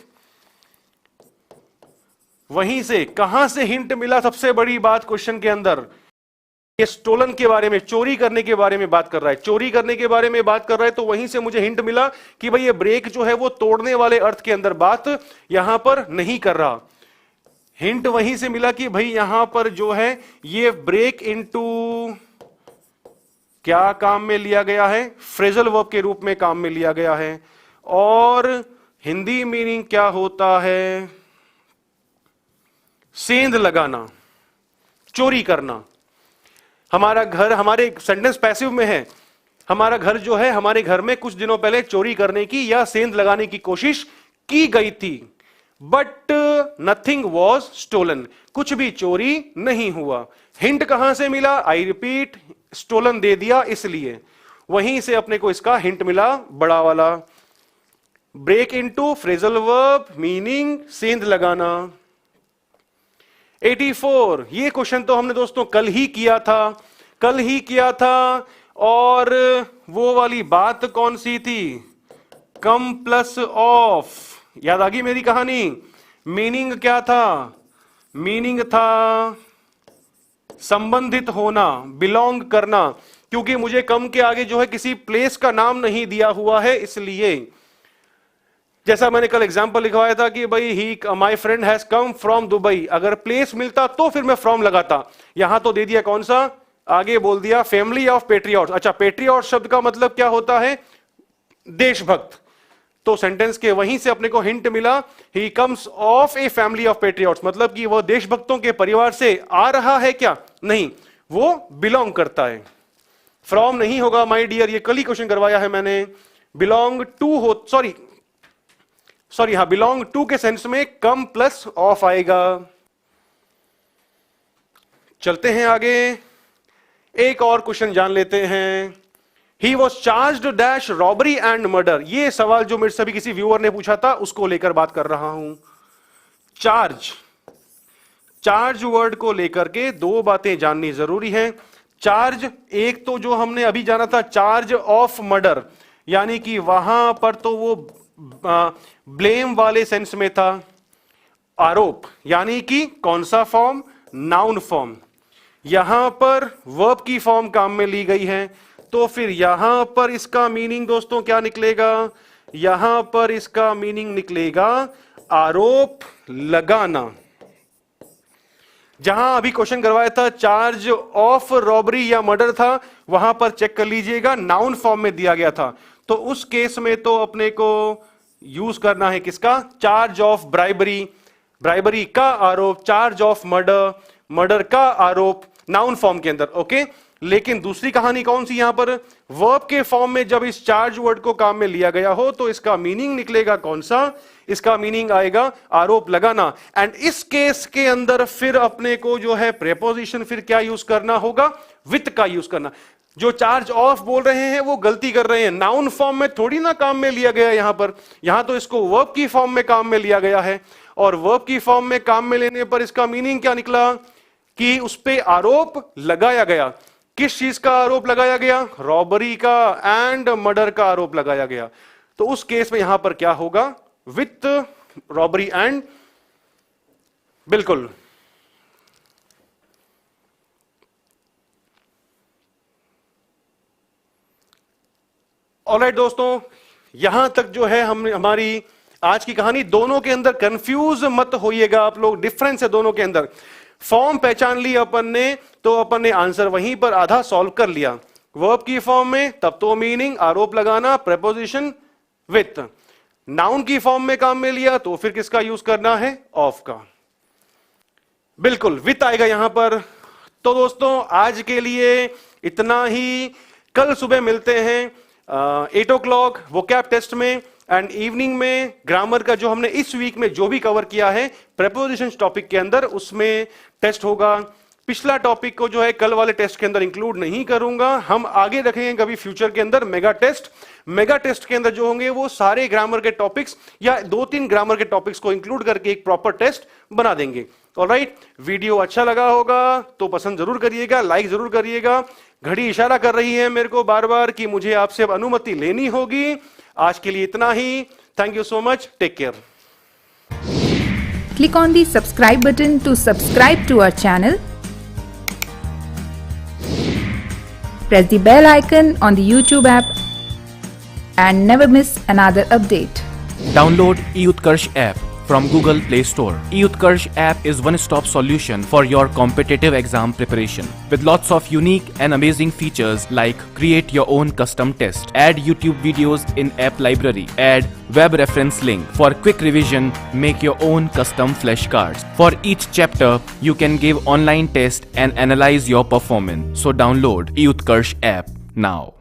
वहीं से कहां से हिंट मिला? सबसे बड़ी बात क्वेश्चन के अंदर, ये स्टोलन के बारे में, चोरी करने के बारे में बात कर रहा है। चोरी करने के बारे में बात कर रहा है तो वहीं से मुझे हिंट मिला कि भाई ये ब्रेक जो है वो तोड़ने वाले अर्थ के अंदर बात यहां पर नहीं कर रहा। हिंट वहीं से मिला कि भाई यहां पर जो है ये ब्रेक इनटू क्या काम में लिया गया है? फ्रेजल वर्ब के रूप में काम में लिया गया है। और हिंदी मीनिंग क्या होता है? सेंध लगाना, चोरी करना। हमारा घर, हमारे सेंटेंस पैसिव में है, हमारा घर जो है, हमारे घर में कुछ दिनों पहले चोरी करने की या सेंध लगाने की कोशिश की गई थी, बट नथिंग वॉज स्टोलन, कुछ भी चोरी नहीं हुआ। हिंट कहां से मिला? आई रिपीट, स्टोलन दे दिया इसलिए, वहीं से अपने को इसका हिंट मिला बड़ा वाला। Break into phrasal verb, meaning सेंध लगाना। 84, ये क्वेश्चन तो हमने दोस्तों कल ही किया था, और वो वाली बात कौन सी थी? कम प्लस ऑफ, याद आ गई मेरी कहानी? मीनिंग क्या था? मीनिंग था संबंधित होना, बिलोंग करना, क्योंकि मुझे कम के आगे जो है किसी प्लेस का नाम नहीं दिया हुआ है, इसलिए। जैसा मैंने कल एग्जांपल लिखवाया था कि भाई he my friend has come from Dubai, अगर प्लेस मिलता तो फिर मैं फ्रॉम लगाता, यहां तो दे दिया कौन सा? आगे बोल दिया फैमिली ऑफ पेट्रियट्स। अच्छा, पेट्रियट शब्द का मतलब क्या होता है? देशभक्त। तो सेंटेंस के वहीं से अपने को हिंट मिला, he comes of a family of patriots, मतलब कि वह देशभक्तों के परिवार से आ रहा है क्या? नहीं, वो बिलोंग करता है। फ्रॉम नहीं होगा माय डियर, ये कल ही क्वेश्चन करवाया है मैंने। बिलोंग टू हो, सॉरी हाँ, बिलोंग टू के सेंस में कम प्लस ऑफ आएगा। चलते हैं आगे, एक और क्वेश्चन जान लेते हैं। He was charged dash robbery and murder, ये सवाल जो मेरे से भी किसी व्यूअर ने पूछा था, उसको लेकर बात कर रहा हूं। चार्ज वर्ड को लेकर के दो बातें जाननी जरूरी है। चार्ज, एक तो जो हमने अभी जाना था चार्ज ऑफ मर्डर, यानी कि वहां पर तो वो ब्लेम वाले सेंस में था, आरोप, यानी कि कौन सा फॉर्म? Noun form. यहां पर वर्ब की फॉर्म काम में ली गई है, तो फिर यहां पर इसका मीनिंग दोस्तों क्या निकलेगा? यहां पर इसका मीनिंग निकलेगा आरोप लगाना। जहां अभी क्वेश्चन करवाया था चार्ज ऑफ रॉबरी या मर्डर था, वहां पर चेक कर लीजिएगा नाउन फॉर्म में दिया गया था, तो उस केस में तो अपने को यूज करना है किसका? चार्ज ऑफ ब्राइबरी, ब्राइबरी का आरोप, चार्ज ऑफ मर्डर, मर्डर का आरोप, नाउन फॉर्म के अंदर। ओके, लेकिन दूसरी कहानी कौन सी? यहां पर वर्ब के फॉर्म में जब इस चार्ज वर्ड को काम में लिया गया हो तो इसका मीनिंग निकलेगा कौन सा? इसका मीनिंग आएगा आरोप लगाना। एंड इस केस के अंदर फिर अपने को जो है प्रेपोजिशन फिर क्या यूज करना होगा? विथ का यूज करना। जो चार्ज ऑफ बोल रहे हैं वो गलती कर रहे हैं, नाउन फॉर्म में थोड़ी ना काम में लिया गया यहां पर, यहां तो इसको वर्ब की फॉर्म में काम में लिया गया है, और वर्ब की फॉर्म में काम में लेने पर इसका मीनिंग क्या निकला? कि उस पे आरोप लगाया गया। किस चीज का आरोप लगाया गया? रॉबरी का एंड मर्डर का आरोप लगाया गया। तो उस केस में यहां पर क्या होगा? विथ रॉबरी एंड, बिल्कुल। ऑलराइट दोस्तों, यहां तक जो है हम हमारी आज की कहानी। दोनों के अंदर कंफ्यूज मत होइएगा आप लोग, डिफरेंस है दोनों के अंदर। फॉर्म पहचान ली अपन ने, तो अपन ने आंसर वहीं पर आधा सॉल्व कर लिया। वर्ब की फॉर्म में तब तो मीनिंग आरोप लगाना, प्रेपोजिशन विथ। नाउन की फॉर्म में काम में लिया तो फिर किसका यूज करना है? ऑफ का। बिल्कुल विथ आएगा यहां पर। तो दोस्तों आज के लिए इतना ही। कल सुबह मिलते हैं 8 o'clock वोकैब टेस्ट में, एंड इवनिंग में ग्रामर का जो हमने इस वीक में जो भी कवर किया है प्रेपोजिशंस टॉपिक के अंदर, उसमें टेस्ट होगा। पिछला टॉपिक को जो है कल वाले टेस्ट के अंदर इंक्लूड नहीं करूंगा, हम आगे रखेंगे कभी फ्यूचर के अंदर मेगा टेस्ट। मेगा टेस्ट के अंदर जो होंगे वो सारे ग्रामर के टॉपिक्स या 2-3 ग्रामर के टॉपिक्स को इंक्लूड करके एक प्रॉपर टेस्ट बना देंगे। ऑलराइट, वीडियो अच्छा लगा होगा तो पसंद जरूर करिएगा, लाइक जरूर करिएगा। घड़ी इशारा कर रही है मेरे को बार बार कि मुझे आपसे अब अनुमति लेनी होगी। आज के लिए इतना ही। Thank you so much, take care. Click on the subscribe button to subscribe to our channel. Press the bell icon on the YouTube app and never miss another update. Download eUtkarsh app from Google Play Store. eUtkarsh app is one-stop solution for your competitive exam preparation. With lots of unique and amazing features like create your own custom test, add YouTube videos in app library, add web reference link. For quick revision, make your own custom flashcards. For each chapter, you can give online test and analyze your performance. So download eUtkarsh app now.